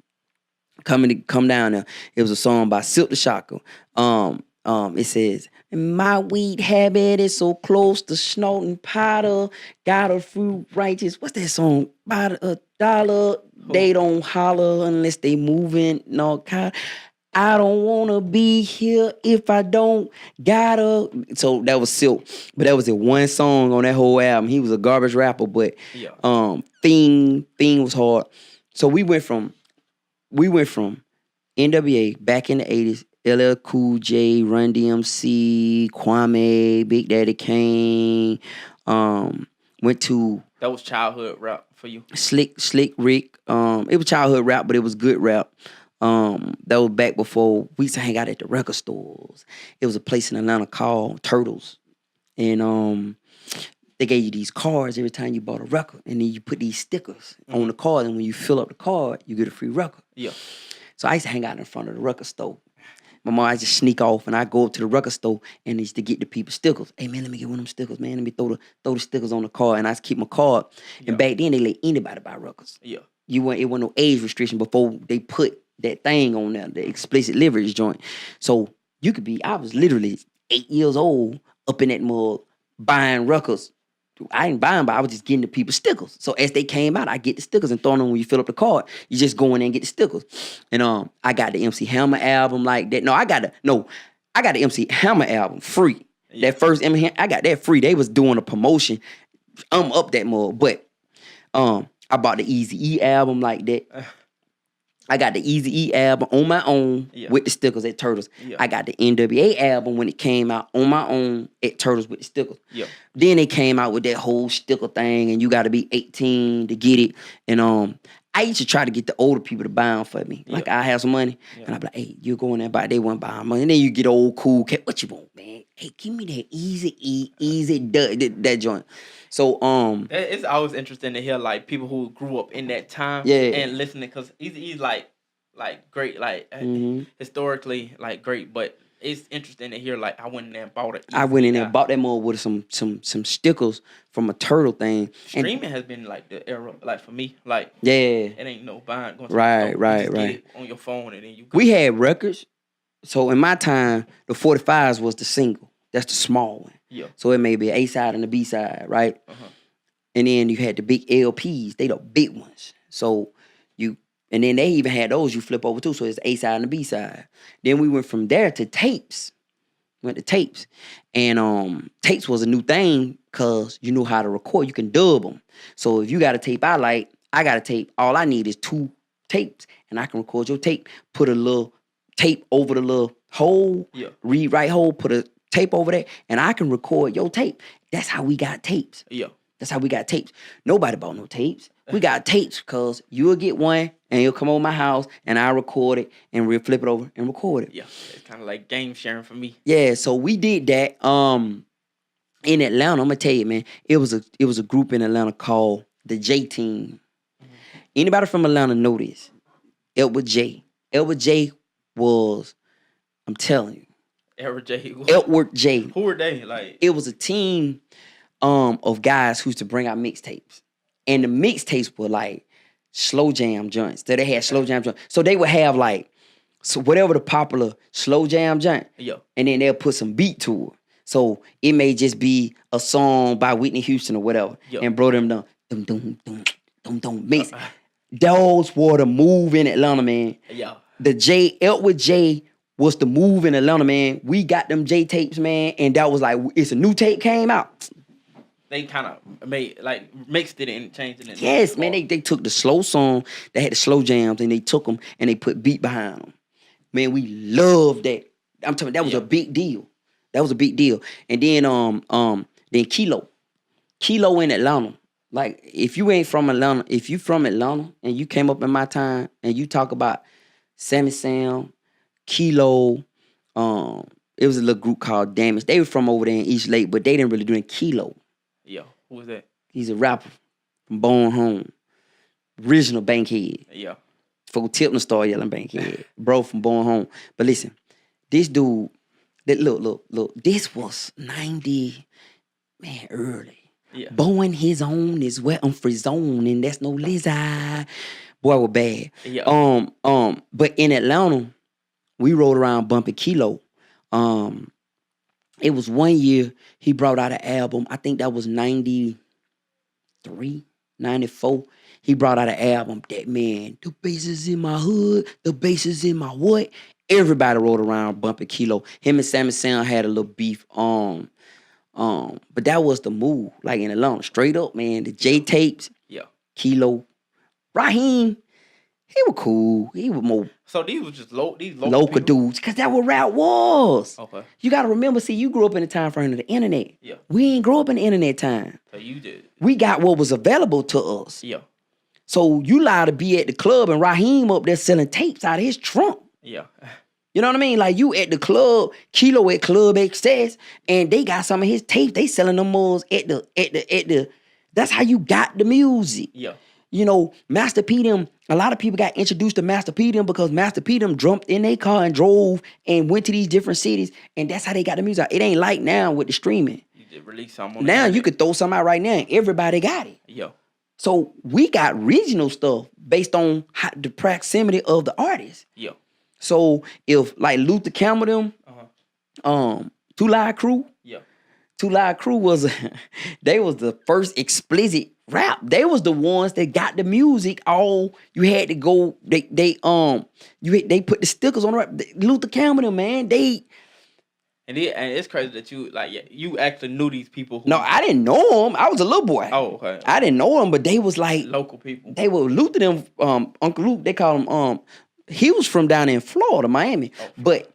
Come down there. It was a song by Silk the Shocker. It says, my weed habit is so close to snorting powder. Got a fruit righteous. What's that song? By a dollar. They don't holler unless they moving. No, I don't wanna be here if I don't gotta. So that was Silk, but that was the one song on that whole album. He was a garbage rapper, but Fiend was hard. So we went from NWA back in the 80s, LL Cool J, Run DMC, Kwame, Big Daddy Kane, went to... That was childhood rap for you? Slick Rick. It was childhood rap, but it was good rap. That was back before we used to hang out at the record stores. It was a place in Atlanta called Turtles. And they gave you these cards every time you bought a record. And then you put these stickers on the card. And when you fill up the card, you get a free record. Yeah. So I used to hang out in front of the record store. My mom, I just sneak off and I go up to the record store and used to get the people stickers. Hey man, let me get one of them stickers, man. Let me throw the stickers on the card. And I just keep my card. Yeah. And back then they let anybody buy records. Yeah. It wasn't no age restriction before they put that thing on there, the explicit lyrics joint. So you could be, I was literally 8 years old up in that mug buying records. I ain't buying, but I was just getting the people stickers. So as they came out, I get the stickers and throw them when you fill up the card. You just go in there and get the stickers. And I got the MC Hammer album like that. I got the MC Hammer album free. Yeah. That first MC, I got that free. They was doing a promotion. I'm up that mug. But I bought the Eazy-E album like that. I got the Eazy-E album on my own with the stickers at Turtles. Yeah. I got the NWA album when it came out on my own at Turtles with the stickers. Yeah. Then they came out with that whole sticker thing, and you got to be 18 to get it. And I used to try to get the older people to buy them for me. Like I have some money, and I'd be like, "Hey, you going there and buy?" They wouldn't buy money. And then you get old cool cat. What you want, man? Hey, give me that Easy that joint. So it's always interesting to hear like people who grew up in that time and listening, because Eazy-E's like great, like historically like great, but it's interesting to hear like I went in there and bought it. I went in there and bought that more with some stickers from a Turtle thing. Streaming has been like the era, like for me, like it ain't no buying going to right. Get it on your phone and then you. We had records, so in my time the 45s was the single. That's the small one. Yeah. So it may be an A side and a B side, right? And then you had the big LPs. They the big ones. So and then they even had those you flip over too. So it's A side and the B side. Then we went from there to tapes. Went to tapes. And tapes was a new thing because you knew how to record. You can dub them. So if you got a tape I got a tape. All I need is 2 tapes. And I can record your tape. Put a little tape over the little hole. Yeah. Read write hole. Put a tape over there. And I can record your tape. That's how we got tapes. Yeah. That's how we got tapes. Nobody bought no tapes. We got tapes because you'll get one and you'll come over my house and I'll record it and we'll flip it over and record it. Yeah, it's kind of like game sharing for me. Yeah, so we did that. In Atlanta, I'm gonna tell you, man, it was a group in Atlanta called the J Team. Anybody from Atlanta know this? Edward J. Edward J was, I'm telling you. Edward J. Who were they? Like, it was a team of guys who used to bring out mixtapes. And the mixtapes were like slow jam joints. So they had slow jam joints. So they would have like, so whatever the popular slow jam joint. Yeah. And then they'll put some beat to it. So it may just be a song by Whitney Houston or whatever. Yep. And bro them down. Dum dum dum dum dum mix. Those were the move in Atlanta, man. Yeah. The Edward J was the move in Atlanta, man. We got them J tapes, man, and that was like, it's a new tape came out. They kind of mixed it and changed it. Yes, man. They took the slow song, they had the slow jams, and they took them and they put beat behind them. Man, we loved that. I'm telling you, that was a big deal. That was a big deal. And then Kilo in Atlanta. Like, if you from Atlanta and you came up in my time and you talk about Sammy Sam, Kilo, it was a little group called Damage. They were from over there in East Lake, but they didn't really do it. Kilo. Yeah, who was that? He's a rapper from Born Home. Original Bankhead. Yeah. For Tipton Star yelling Bankhead. Bro from Born Home. But listen, this dude, look, this was 90, man, early. Yeah. Born his own is where I'm free zone, and that's no lizard. Boy, was bad. Yeah. But in Atlanta, we rode around bumping Kilo. It was one year he brought out an album. I think that was 93, 94. He brought out an album that, man, the bass is in my hood, the bass is in my what? Everybody rode around bumping Kilo. Him and Sammy Sound had a little beef. But that was the move, like in Atlanta. Straight up, man. The J tapes, Yeah. Kilo. Raheem, he was cool. He was more. So these was just local dudes, because that what rap was. Okay. You got to remember, see, you grew up in the time frame of the internet. Yeah. We ain't grow up in the internet time. So you did. We got what was available to us. Yeah. So you allowed to be at the club and Raheem up there selling tapes out of his trunk. Yeah. You know what I mean? Like you at the club, Kilo at Club Excess, and they got some of his tapes. They selling them malls at the. That's how you got the music. Yeah. You know, Master P them, a lot of people got introduced to Master P them because Master P them jumped in their car and drove and went to these different cities, and that's how they got the music out. It ain't like now with the streaming. You did release something on now you could throw something out right now and everybody got it. Yeah. So we got regional stuff based on the proximity of the artist. Yeah. So if like Luther Campbell them, Two Live Crew. Yeah. Two Live Crew was they was the first explicit rap. They was the ones that got the music. All you had to go. They put the stickers on the rap. Luther Campbell them, man. And it's crazy that you actually knew these people. No, I didn't know them. I was a little boy. Oh, okay. I didn't know them, but they was like local people. They were Luther them. Uncle Luke. They call him. He was from down in Florida, Miami, but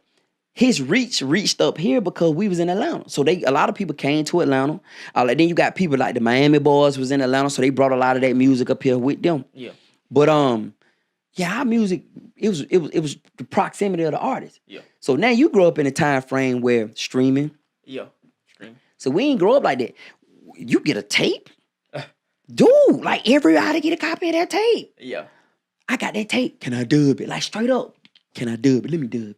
his reached up here because we was in Atlanta. So a lot of people came to Atlanta. Then you got people like the Miami Boys was in Atlanta, so they brought a lot of that music up here with them. Yeah. But our music it was the proximity of the artist. Yeah. So now you grow up in a time frame where streaming. Yeah. Streaming. So we ain't grow up like that. You get a tape, dude. Like everybody get a copy of that tape. Yeah. I got that tape. Can I dub it? Like straight up. Can I dub it? Let me dub it.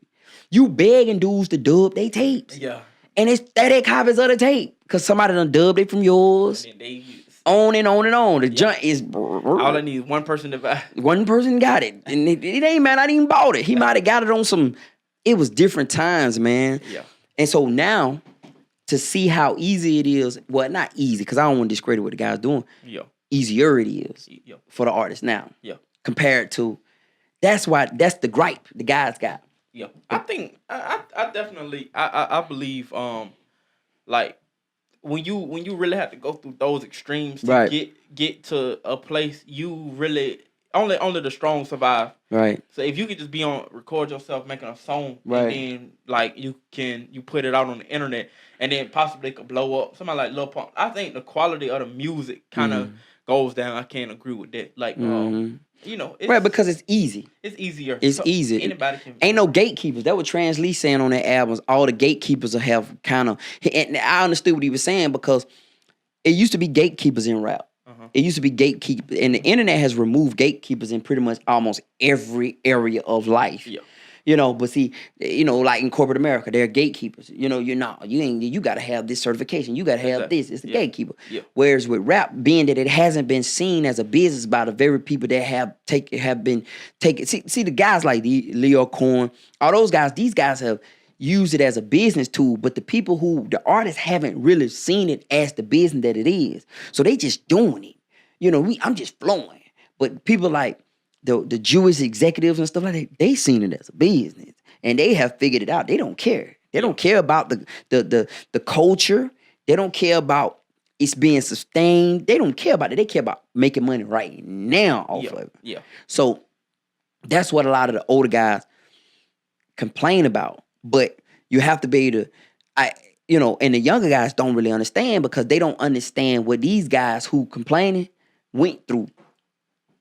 You begging dudes to dub they tapes. Yeah. And it's 30 copies of the tape. Because somebody done dubbed it from yours. And then on and on and on. The junk is... All I need is one person to buy. One person got it. And it ain't, man, I didn't bought it. He might have got it on some... It was different times, man. Yeah. And so now, to see how easy it is... Well, not easy, because I don't want to discredit what the guy's doing. Yeah. Easier it is for the artist now. Yeah. Compared to... That's the gripe the guys got. Yeah, I think I definitely I believe like when you really have to go through those extremes to get to a place, you really only the strong survive. Right. So if you could just record yourself making a song, and then like you put it out on the internet and then possibly could blow up. Somebody like Lil Pump, I think the quality of the music kind of goes down. I can't agree with that. Like right, because it's easy. It's easier. It's easy. Anybody can. Ain't no gatekeepers. That what Trans Lee saying on their albums. All the gatekeepers will have kind of. And I understood what he was saying because it used to be gatekeepers in rap. It used to be gatekeepers, and the internet has removed gatekeepers in pretty much almost every area of life. Yeah. But see, like in corporate America, there are gatekeepers. You gotta have this certification. You gotta have this. It's a gatekeeper. Yeah. Whereas with rap, being that it hasn't been seen as a business by the very people that have been taken. See the guys like Leo Corn, all those guys, these guys have used it as a business tool, but the artists haven't really seen it as the business that it is. So they just doing it. I'm just flowing. But people like the Jewish executives and stuff like that, they seen it as a business, and they have figured it out. They don't care. They don't care about the culture. They don't care about it's being sustained. They don't care about it. They care about making money right now off of it. Yeah. So that's what a lot of the older guys complain about. But you have to be able to, and the younger guys don't really understand because they don't understand what these guys who complaining went through.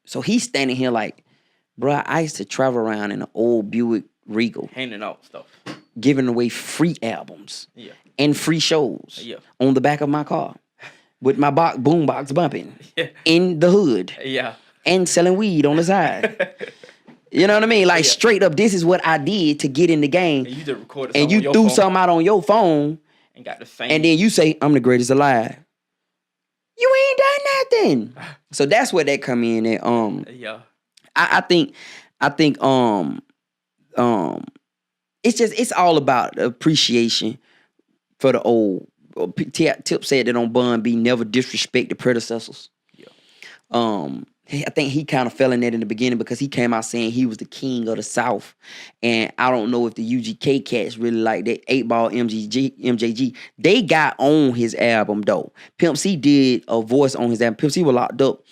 So he's standing here like, bro, I used to travel around in an old Buick Regal. Handing out stuff. Giving away free albums. Yeah. And free shows. Yeah. On the back of my car. With my boombox bumping. Yeah. In the hood. Yeah. And selling weed on the side. You know what I mean? Like straight up, this is what I did to get in the game. And you just recorded and you threw something out on your phone. And got the same. And then you say, I'm the greatest alive. You ain't done nothing. So that's where they come in. And, I think um it's all about appreciation for the old. Tip said that on Bun B, never disrespect the predecessors. Yeah. I think he kind of fell in that in the beginning because he came out saying he was the king of the South. And I don't know if the UGK cats really like that 8-Ball MJG. They got on his album though. Pimp C did a voice on his album. Pimp C was locked up.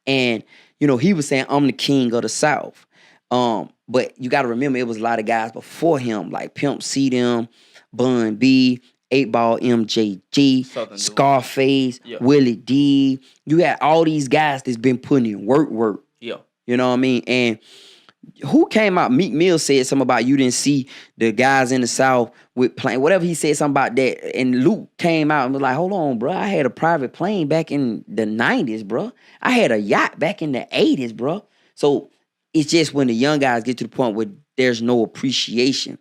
And, he was saying, I'm the king of the South. But you got to remember, it was a lot of guys before him, like Pimp C them, Bun B, 8-Ball MJG, Scarface, yeah. Willie D. You got all these guys that's been putting in work. Yeah. You know what I mean? And who came out? Meek Mill said something about you didn't see the guys in the South with plane. Whatever he said something about that. And Luke came out and was like, hold on, bro. I had a private plane back in the 90s, bro. I had a yacht back in the 80s, bro. So it's just when the young guys get to the point where there's no appreciation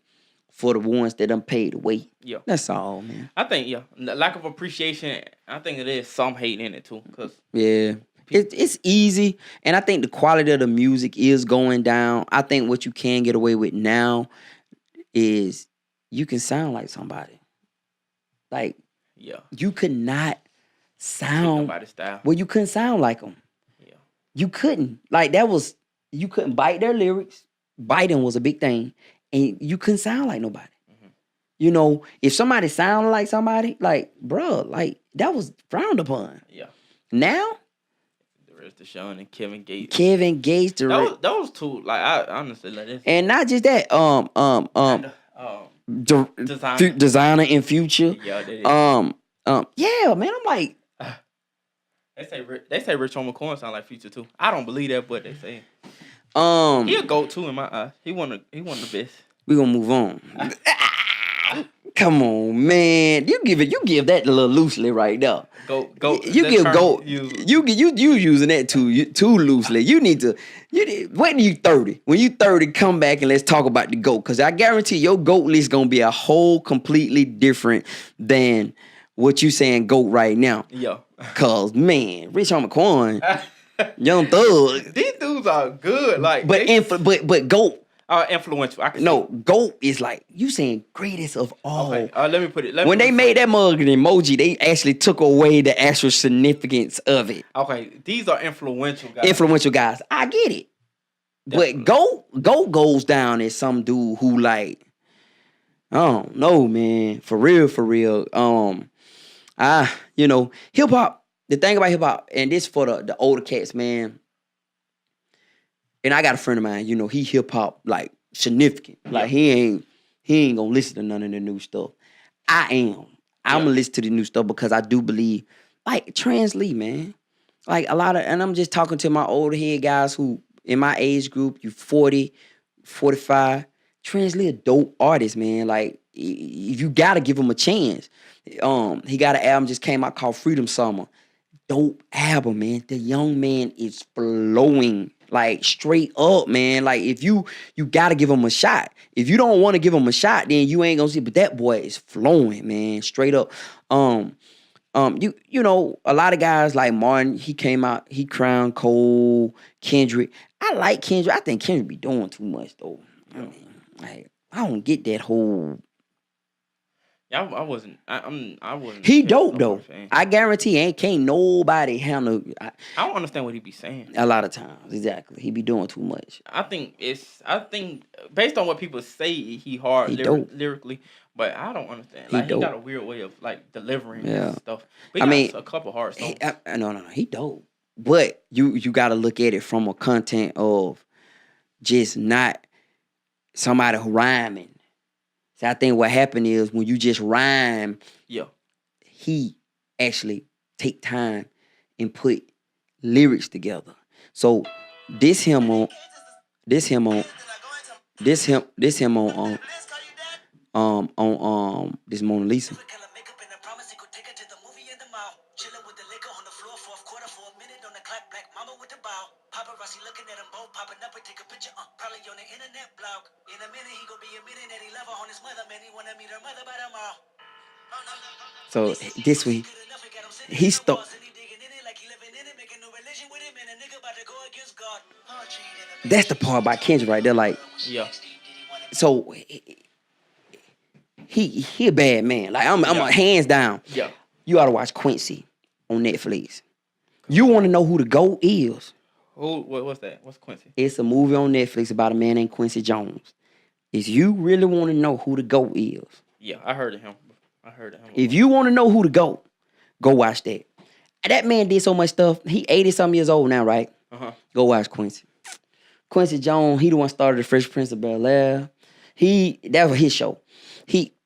for the ones that done paid the way. Yeah. That's all, man. I think, lack of appreciation, I think it is some hate in it, too. Yeah. It's easy, and I think the quality of the music is going down. I think what you can get away with now is you can sound like somebody. Like, you could not sound... style. Well, you couldn't sound like them. Yeah. You couldn't. Like, you couldn't bite their lyrics. Biting was a big thing. And you couldn't sound like nobody. Mm-hmm. If somebody sounded like somebody, like, bro, like, that was frowned upon. Yeah. Now? The rest of Sean and Kevin Gates. Those two, like, I honestly like this. And not just that, Designer in Future. Yeah, they did. Yeah, man, I'm like... They say Rich Homie McCoy sound like Future, too. I don't believe that, but they say he a GOAT too in my eyes. He one of the best. We gonna move on. Come on, man. You give that a little loosely right there. GOAT. You give GOAT. You using that too loosely. You need to. Wait till you 30. When you 30, come back and let's talk about the GOAT. Because I guarantee your GOAT list gonna be a whole completely different than what you saying GOAT right now. Yeah. Cause man, Rich Homie McCoy. Young Thug. These dudes are good. Like, but GOAT. Influential. GOAT is like you saying greatest of all. Okay. Let me put it. When they made that mug and emoji, they actually took away the actual significance of it. Okay, these are influential guys. I get it. Definitely. But GOAT goes down as some dude who like, I don't know, man. For real. Hip hop. The thing about hip hop, and this for the older cats, man. And I got a friend of mine, he hip hop like significant. Like he ain't gonna listen to none of the new stuff. I am. I'm gonna listen to the new stuff because I do believe, like Trans Lee, man. Like a lot of, and I'm just talking to my older head guys who in my age group, you 40, 45. Trans Lee a dope artist, man. Like you gotta give him a chance. He got an album just came out called Freedom Summer. Dope album, man. The young man is flowing like straight up, man. Like if you gotta give him a shot. If you don't want to give him a shot, then you ain't gonna see. But that boy is flowing, man, straight up. A lot of guys like Martin. He came out. He crowned Cole, Kendrick. I like Kendrick. I think Kendrick be doing too much though. I mean, like I don't get that whole. Yeah, I wasn't. I wasn't. He dope though. I guarantee can't nobody handle. I don't understand what he be saying. A lot of times, exactly. He be doing too much. I think based on what people say, he hard lyrically, but I don't understand. Like he got a weird way of like delivering and stuff. But he got a couple hard songs. No, he dope. But you got to look at it from a content of just not somebody rhyming. So I think what happened is when you just rhyme, he actually take time and put lyrics together. So this him on this Mona Lisa. Paparazzi looking at them both, popping up and take a picture, probably on the internet blog. In a minute, he gonna be admitting that he love her on his mother, man. He wanna meet her mother by tomorrow. So this week, he stole. That's the part about Kendrick right there. Like, Yeah. so he a bad man. Like I'm a hands down. Yeah. You ought to watch Quincy on Netflix. You want to know who the GOAT is? What's that? What's Quincy? It's a movie on Netflix about a man named Quincy Jones. If you really want to know who the GOAT is. Yeah, I heard of him. If you want to know who the GOAT, go watch that. That man did so much stuff. He 80-something years old now, right? Go watch Quincy. Quincy Jones, he the one started the Fresh Prince of Bel-Air. That was his show.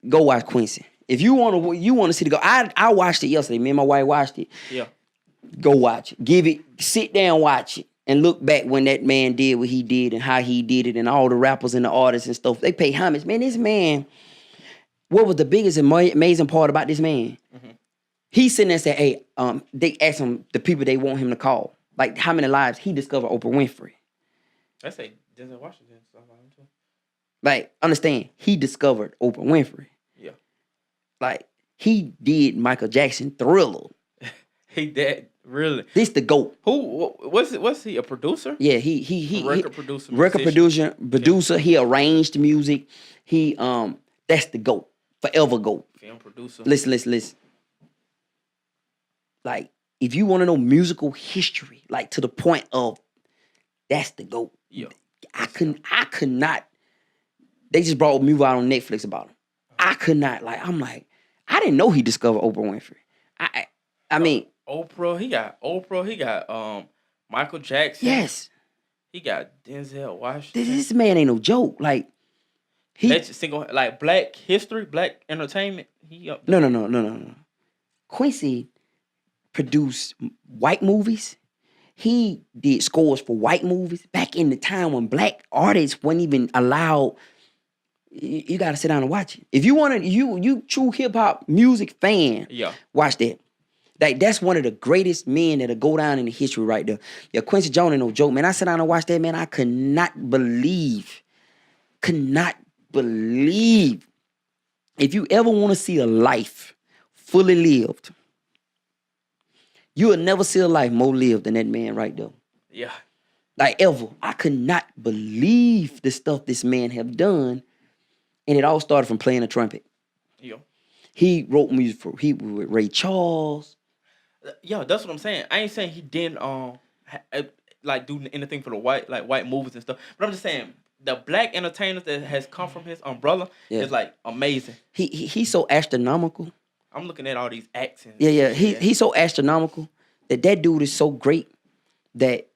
Go watch Quincy. If you want to see the GOAT, I watched it yesterday. Me and my wife watched it. Yeah. Go watch it. Sit down, watch it. And look back when that man did what he did and how he did it and all the rappers and the artists and stuff. They pay homage. Man, this man, what was the biggest and amazing part about this man? Mm-hmm. He sitting there and said, hey, they asked him the people they want him to call. Like, how many lives he discovered Oprah Winfrey. I say Denzel Washington. Stuff like him too. Like, understand, he discovered Oprah Winfrey. Yeah. Like, he did Michael Jackson Thriller. He did. Really? This the GOAT. What's he, a producer? Yeah, he record producer. Record producer. He arranged music. That's the GOAT. Forever GOAT. Film producer. Listen. Like, if you want to know musical history, like to the point of that's the GOAT. Yeah. I could not. They just brought a movie out on Netflix about him. I could not, I'm like, I didn't know he discovered Oprah Winfrey. I mean, Oprah, he got Michael Jackson. Yes. He got Denzel Washington. This man ain't no joke. Like, like Black History, Black Entertainment. He up there. No. Quincy produced white movies. He did scores for white movies back in the time when black artists weren't even allowed. You got to sit down and watch it. If you want to, you true hip hop music fan, watch that. Like, that's one of the greatest men that'll go down in the history right there. Yeah, Quincy Jones ain't no joke, man. I sat down and watched that, man. I could not believe. If you ever want to see a life fully lived, you will never see a life more lived than that man right there. Yeah. Like, ever. I could not believe the stuff this man have done. And it all started from playing the trumpet. Yeah. He wrote music with Ray Charles. Yeah, that's what I'm saying. I ain't saying he didn't do anything for the white movies and stuff. But I'm just saying the black entertainers that has come from his umbrella is like amazing. He's so astronomical. I'm looking at all these acts. He's so astronomical that dude is so great that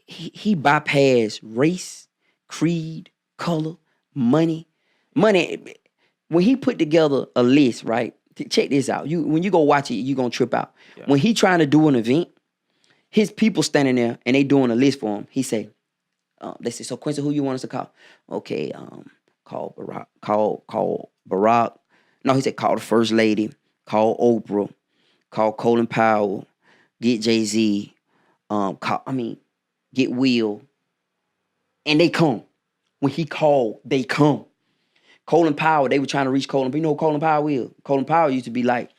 he bypassed race, creed, color, money. When he put together a list, right? Check this out. When you go watch it, you're going to trip out. Yeah. When he trying to do an event, his people standing there and they doing a list for him. He say, they say, so Quincy, who you want us to call? Okay, call Barack. Call Barack. No, he said, call the First Lady. Call Oprah. Call Colin Powell. Get Jay-Z. Get Will. And they come. When he called, they come. Colin Powell, they were trying to reach Colin. But you know who Colin Powell is? Colin Powell used to be like,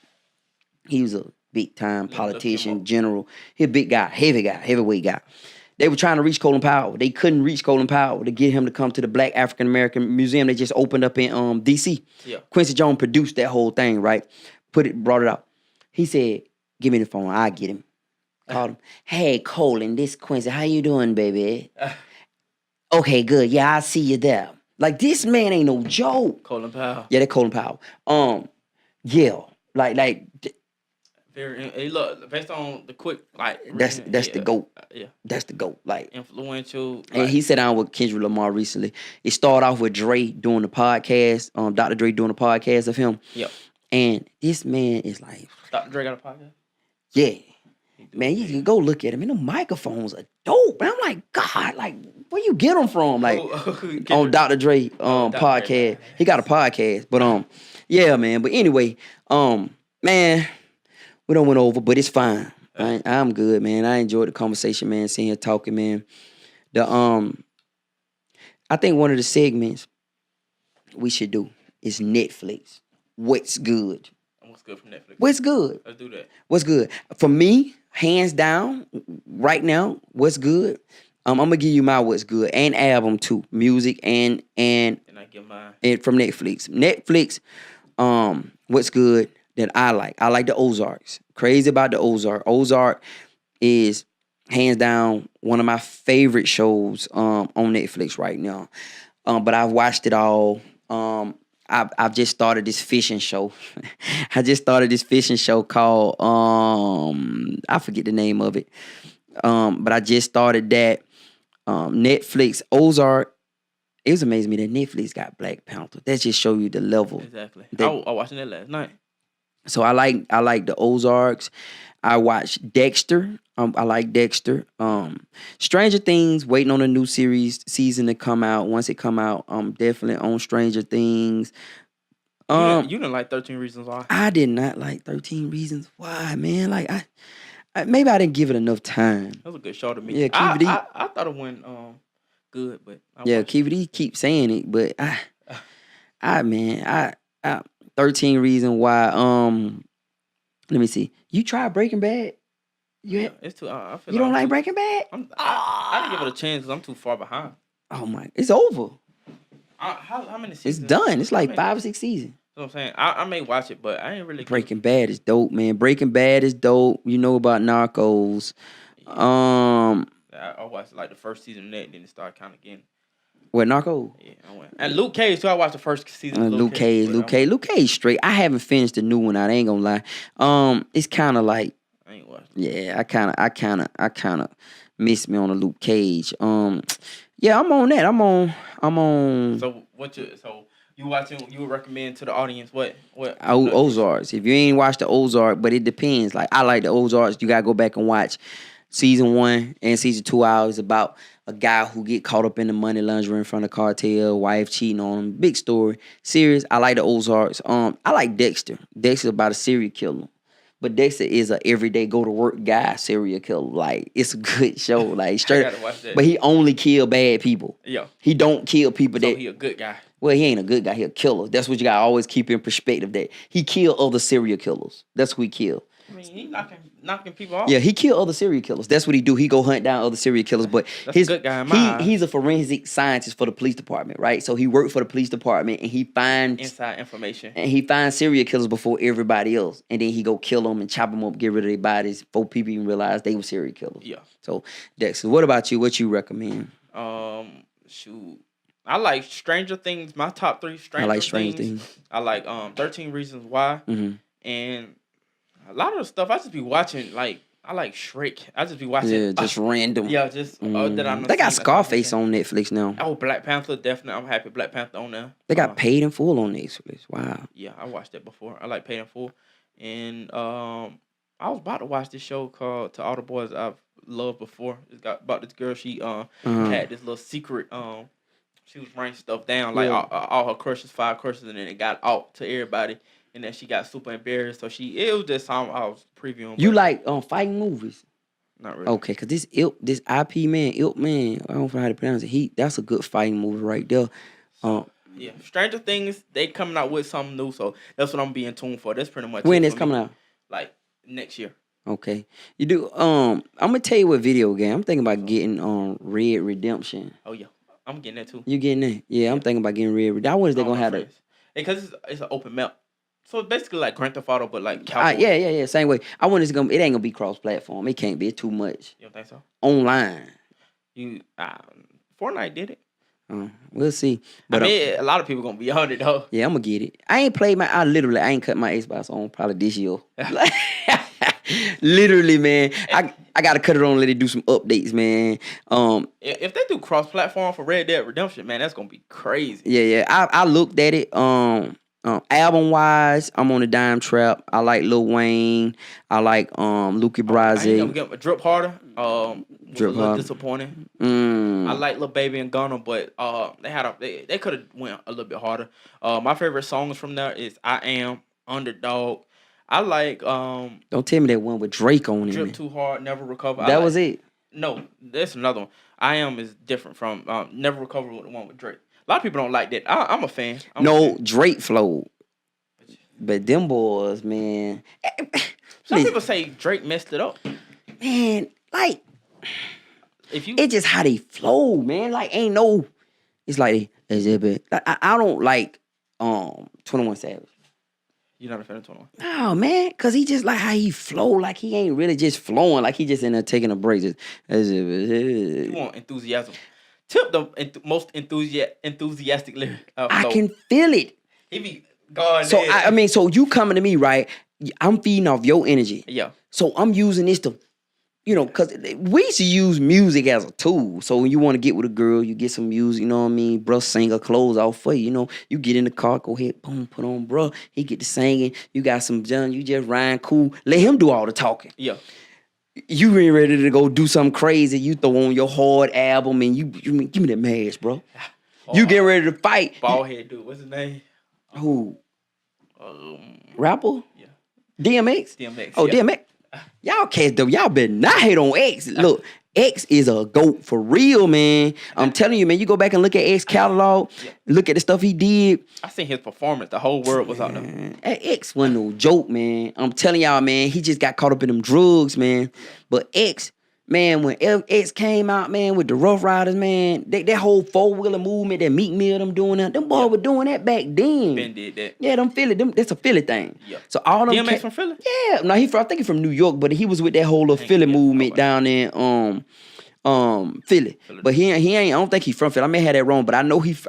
he was a big-time politician, general. He a big guy, heavyweight guy. They were trying to reach Colin Powell. They couldn't reach Colin Powell to get him to come to the Black African American Museum. They just opened up in D.C. Yeah. Quincy Jones produced that whole thing, right? Brought it out. He said, give me the phone. I'll get him. Called him. Hey, Colin, this Quincy. How you doing, baby? Okay, good. Yeah, I'll see you there. Like, this man ain't no joke. Colin Powell. Yeah, that Colin Powell. Yeah, like. Very. Look, based on the quick, like. That's the GOAT. Yeah. That's the GOAT. Like, influential. And he sat down with Kendrick Lamar recently. It started off with Dre doing the podcast. Dr. Dre doing a podcast of him. Yep. And this man is like. Dr. Dre got a podcast. Yeah. Man, you can go look at him. And the microphones are dope. And I'm like, God, like, where you get them from? Like, on Dr. Dre podcast. Dre. He got a podcast. But, yeah, man. But anyway, man, we don't went over, but it's fine. I'm good, man. I enjoyed the conversation, man. Sitting here talking, man. I think one of the segments we should do is Netflix. What's good? What's good from Netflix? What's good? Let's do that. What's good for me? Hands down, right now. What's good? I'm gonna give you my what's good and album too, music and I give mine. And from Netflix. Netflix. What's good that I like? I like the Ozarks. Crazy about the Ozark. Ozark is hands down one of my favorite shows on Netflix right now. But I've watched it all. I've just started this fishing show. I just started this fishing show called I forget the name of it. But I just started that. Netflix Ozark. It was amazing me that Netflix got Black Panther. That just show you the level. Exactly. I was watching that last night. So I like the Ozarks. I watched Dexter. I like Dexter. Stranger Things, waiting on a new season to come out. Once it come out, I'm definitely on Stranger Things. You didn't like 13 Reasons Why? I did not like 13 Reasons Why, man. Like I maybe I didn't give it enough time. That was a good show to me. Yeah, I thought it went good, but KVD keep saying it, but I 13 Reasons Why. Let me see. You tried Breaking Bad? It's too. I feel you don't like Breaking Bad? I didn't give it a chance because I'm too far behind. Oh my! It's over. How many seasons? It's done. It's like 5 or 6 seasons. You know what I'm saying? I may watch it, but I ain't really. Breaking Bad is dope, man. Breaking Bad is dope. You know about Narcos. Yeah. I watched like the first season of that, then it started kind of getting. What, Narco? Yeah, I went. And Luke Cage too. I watched the first season. Of Luke Cage straight. I haven't finished the new one out. I ain't gonna lie. It's kind of like. I ain't watched. Yeah, I kind of miss me on the Luke Cage. Yeah, I'm on that. I'm on. So you watching? You would recommend to the audience what? Ozarks. If you ain't watched the Ozark, but it depends. Like I like the Ozarks. You gotta go back and watch season 1 and season 2 hours about a guy who get caught up in the money laundering from the cartel, wife cheating on him. Big story. Serious. I like the Ozarks. I like Dexter. Dexter's about a serial killer. But Dexter is a everyday go to work guy serial killer. Like it's a good show. Like straight. I gotta watch that. But he only kill bad people. Yeah. He don't kill people so he a good guy. Well, he ain't a good guy. He a killer. That's what you gotta always keep in perspective. That he kill other serial killers. That's who he kill. I mean, he knocking people off. Yeah, he kill other serial killers. That's what he do. He go hunt down other serial killers. But That's a good guy in my eyes. He's a forensic scientist for the police department, right? So he worked for the police department and he finds inside information. And he finds serial killers before everybody else. And then he go kill them and chop them up, get rid of their bodies before people even realize they were serial killers. Yeah. So Dexter, what about you? What you recommend? Shoot. I like Stranger Things. My top 3 Stranger Things. I like 13 Reasons Why. Mm-hmm. And a lot of the stuff I just be watching, like I like Shrek. I just be watching. Yeah, just random. Yeah, just that I'm. They got Scarface on Netflix now. Oh, Black Panther, definitely. I'm happy Black Panther on there. They got Paid in Full on Netflix. Wow. Yeah, I watched that before. I like Paid in Full, and I was about to watch this show called To All the Boys I've Loved Before. It's got about this girl. She had this little secret. She was writing stuff down like all her crushes, 5 crushes, and then it got out to everybody. And then she got super embarrassed. So it was just I was previewing. You like fighting movies? Not really. Okay, because this IP man, Ilk man, I don't know how to pronounce it. That's a good fighting movie right there. Yeah, Stranger Things, they coming out with something new, so that's what I'm being tuned for. That's pretty much when it's coming out. Like next year. Okay, you do. I'm gonna tell you what video game. I'm thinking about getting Red Redemption. Oh yeah, I'm getting that too. You getting that? Yeah, I'm thinking about getting Red Redemption. When is they gonna have that? Because it's an open map. So it's basically like Grand Theft Auto, but like cowboy. Yeah. Same way. I want it ain't gonna be cross platform. It can't be. It's too much. You don't think so? Online. Fortnite did it. We'll see. But a lot of people gonna be on it though. Yeah, I'm gonna get it. I ain't cut my Xbox on probably this year. Literally, man. I gotta cut it on and let it do some updates, man. If they do cross platform for Red Dead Redemption, man, that's gonna be crazy. Yeah. I looked at it. Album wise, I'm on the Dime Trap. I like Lil Wayne. I like Lucky Brasi. I ain't gonna get Drip Harder. Drip Harder. Disappointing. I like Lil Baby and Gunna, but they could have went a little bit harder. My favorite songs from there is I Am, Underdog. I like Don't tell me that one with Drake on it. Drip Too Hard, Never Recover. That was it. No, there's another one. I Am is different from Never Recover with the one with Drake. A lot of people don't like that. I'm a fan. Drake flowed. But them boys, man. Some people say Drake messed it up. Man, like, it's just how they flow, man. Like, ain't no. It's like I don't like 21 Savage. You're not a fan of 21? No, man, cause he just like how he flow, like he ain't really just flowing, like he just in there taking a break. You want enthusiasm. Tip the most enthusiastic lyric. I can feel it. He be going. So I mean, so you coming to me, right? I'm feeding off your energy. Yeah. So I'm using this to, cause we used to use music as a tool. So when you want to get with a girl, you get some music, you know what I mean? Bruh sing her clothes off for you, You get in the car, go ahead, boom, put on bruh. He get to singing. You got some John, you just rhyme cool. Let him do all the talking. Yeah. You ain't ready to go do something crazy. You throw on your hard album and you give me that mash, bro. You get ready to fight. Baldhead dude, what's his name? Who? Rapper? Yeah. DMX? DMX. Oh, yeah. DMX. Y'all cats though, y'all better not hate on X. Look, X is a GOAT for real, man. I'm telling you, man, you go back and look at X catalog, look at the stuff he did. I seen his performance. The whole world was out there. X wasn't no joke, man. I'm telling y'all, man, he just got caught up in them drugs, man. But X, man, when X came out, man, with the Rough Riders, man, that whole four-wheeler movement, that Meek Mill, them doing that, them boys were doing that back then. Ben did that. Yeah, that's a Philly thing. Yeah. So all them DMX from Philly? Yeah, no, I think he's from New York, but he was with that whole little Philly movement down in Philly. But he ain't. I don't think he's from Philly. I may have that wrong, but I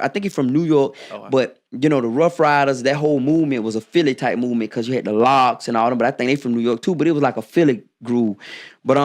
think he's from New York. But the Rough Riders, that whole movement was a Philly type movement because you had the Locks and all them. But I think they from New York too. But it was like a Philly groove. But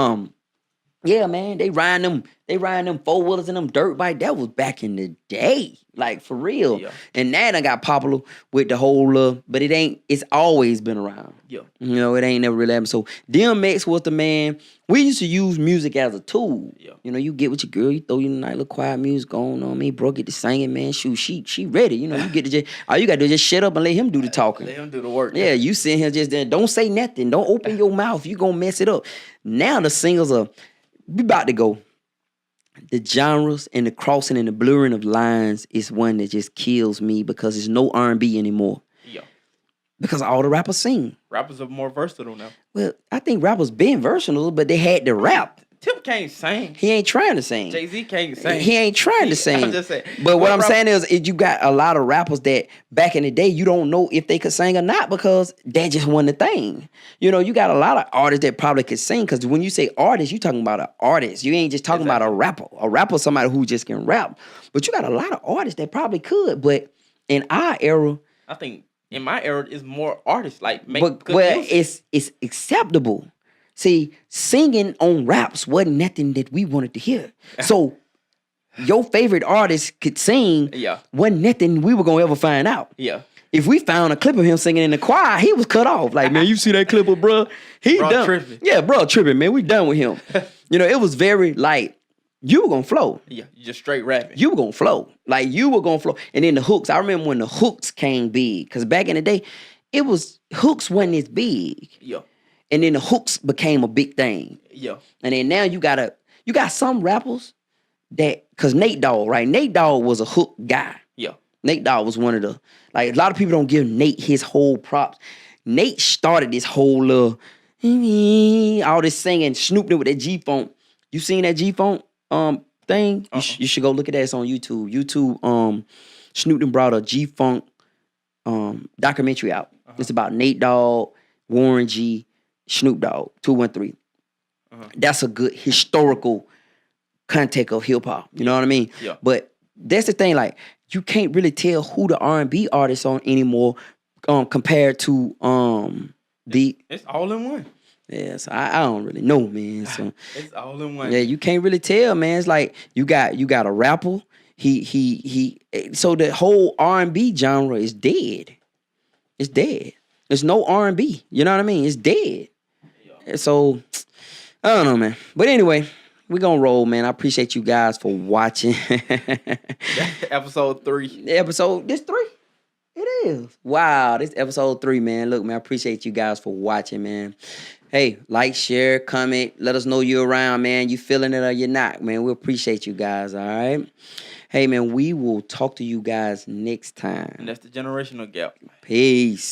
yeah, man, they riding them four-wheelers and them dirt bike. That was back in the day, like for real. Yeah. And now I got popular with the whole, but it's always been around. Yeah. It ain't never really happened. So DMX was the man. We used to use music as a tool. Yeah. You get with your girl, you throw your nice little quiet music on me, bro, get to singing, man. Shoot, she ready. You get to just, all you got to do is just shut up and let him do the talking. Let him do the work. Yeah, you sitting here just there, don't say nothing. Don't open your mouth. You gonna mess it up. Now the singles we about to go. The genres and the crossing and the blurring of lines is one that just kills me because there's no R&B anymore. Yeah. Because all the rappers sing. Rappers are more versatile now. Well, I think rappers been versatile, but they had to rap. Tip can't sing. He ain't trying to sing. Jay-Z can't sing. He ain't trying to sing. I'm just saying. But what I'm saying is you got a lot of rappers that back in the day, you don't know if they could sing or not because that just wasn't the thing. You got a lot of artists that probably could sing because when you say artist, you talking about an artist. You ain't just talking about a rapper. A rapper is somebody who just can rap. But you got a lot of artists that probably could. But in our era, I think in my era, it's more artists like make good music. It's acceptable. See, singing on raps wasn't nothing that we wanted to hear. So your favorite artist could sing wasn't nothing we were going to ever find out. Yeah. If we found a clip of him singing in the choir, he was cut off. Like, man, you see that clip of bruh? He bro done. Tripping. Yeah, bro, tripping, man. We done with him. It was very, like, you were going to flow. Yeah, you just straight rapping. You were going to flow. Like, you were going to flow. And then the hooks. I remember when the hooks came big. Because back in the day, hooks wasn't as big. Yeah. And then the hooks became a big thing. Yeah. And then now you got some rappers that, cause Nate Dogg, right? Nate Dogg was a hook guy. Yeah. Nate Dogg was one of the, like a lot of people don't give Nate his whole props. Nate started this whole all this singing, Snoop did with that G-Funk. You seen that G-Funk thing? You should go look at that. It's on YouTube. Snoop done brought a G-Funk documentary out. It's about Nate Dogg, Warren G, Snoop Dogg, 213. That's a good historical context of hip hop. You know what I mean? Yeah. But that's the thing. Like you can't really tell who the R&B artists are anymore compared to It's all in one. Yeah, so I don't really know, man. So it's all in one. Yeah, you can't really tell, man. It's like you got a rapper. He. So the whole R&B genre is dead. It's dead. There's no R&B. You know what I mean? It's dead. Yeah. So, I don't know, man. But anyway, we're going to roll, man. I appreciate you guys for watching. Episode 3. This 3? It is. Wow, this episode 3, man. Look, man, I appreciate you guys for watching, man. Hey, like, share, comment. Let us know you're around, man. You feeling it or you're not, man. We appreciate you guys, all right? Hey, man, we will talk to you guys next time. And that's the generational gap. Peace.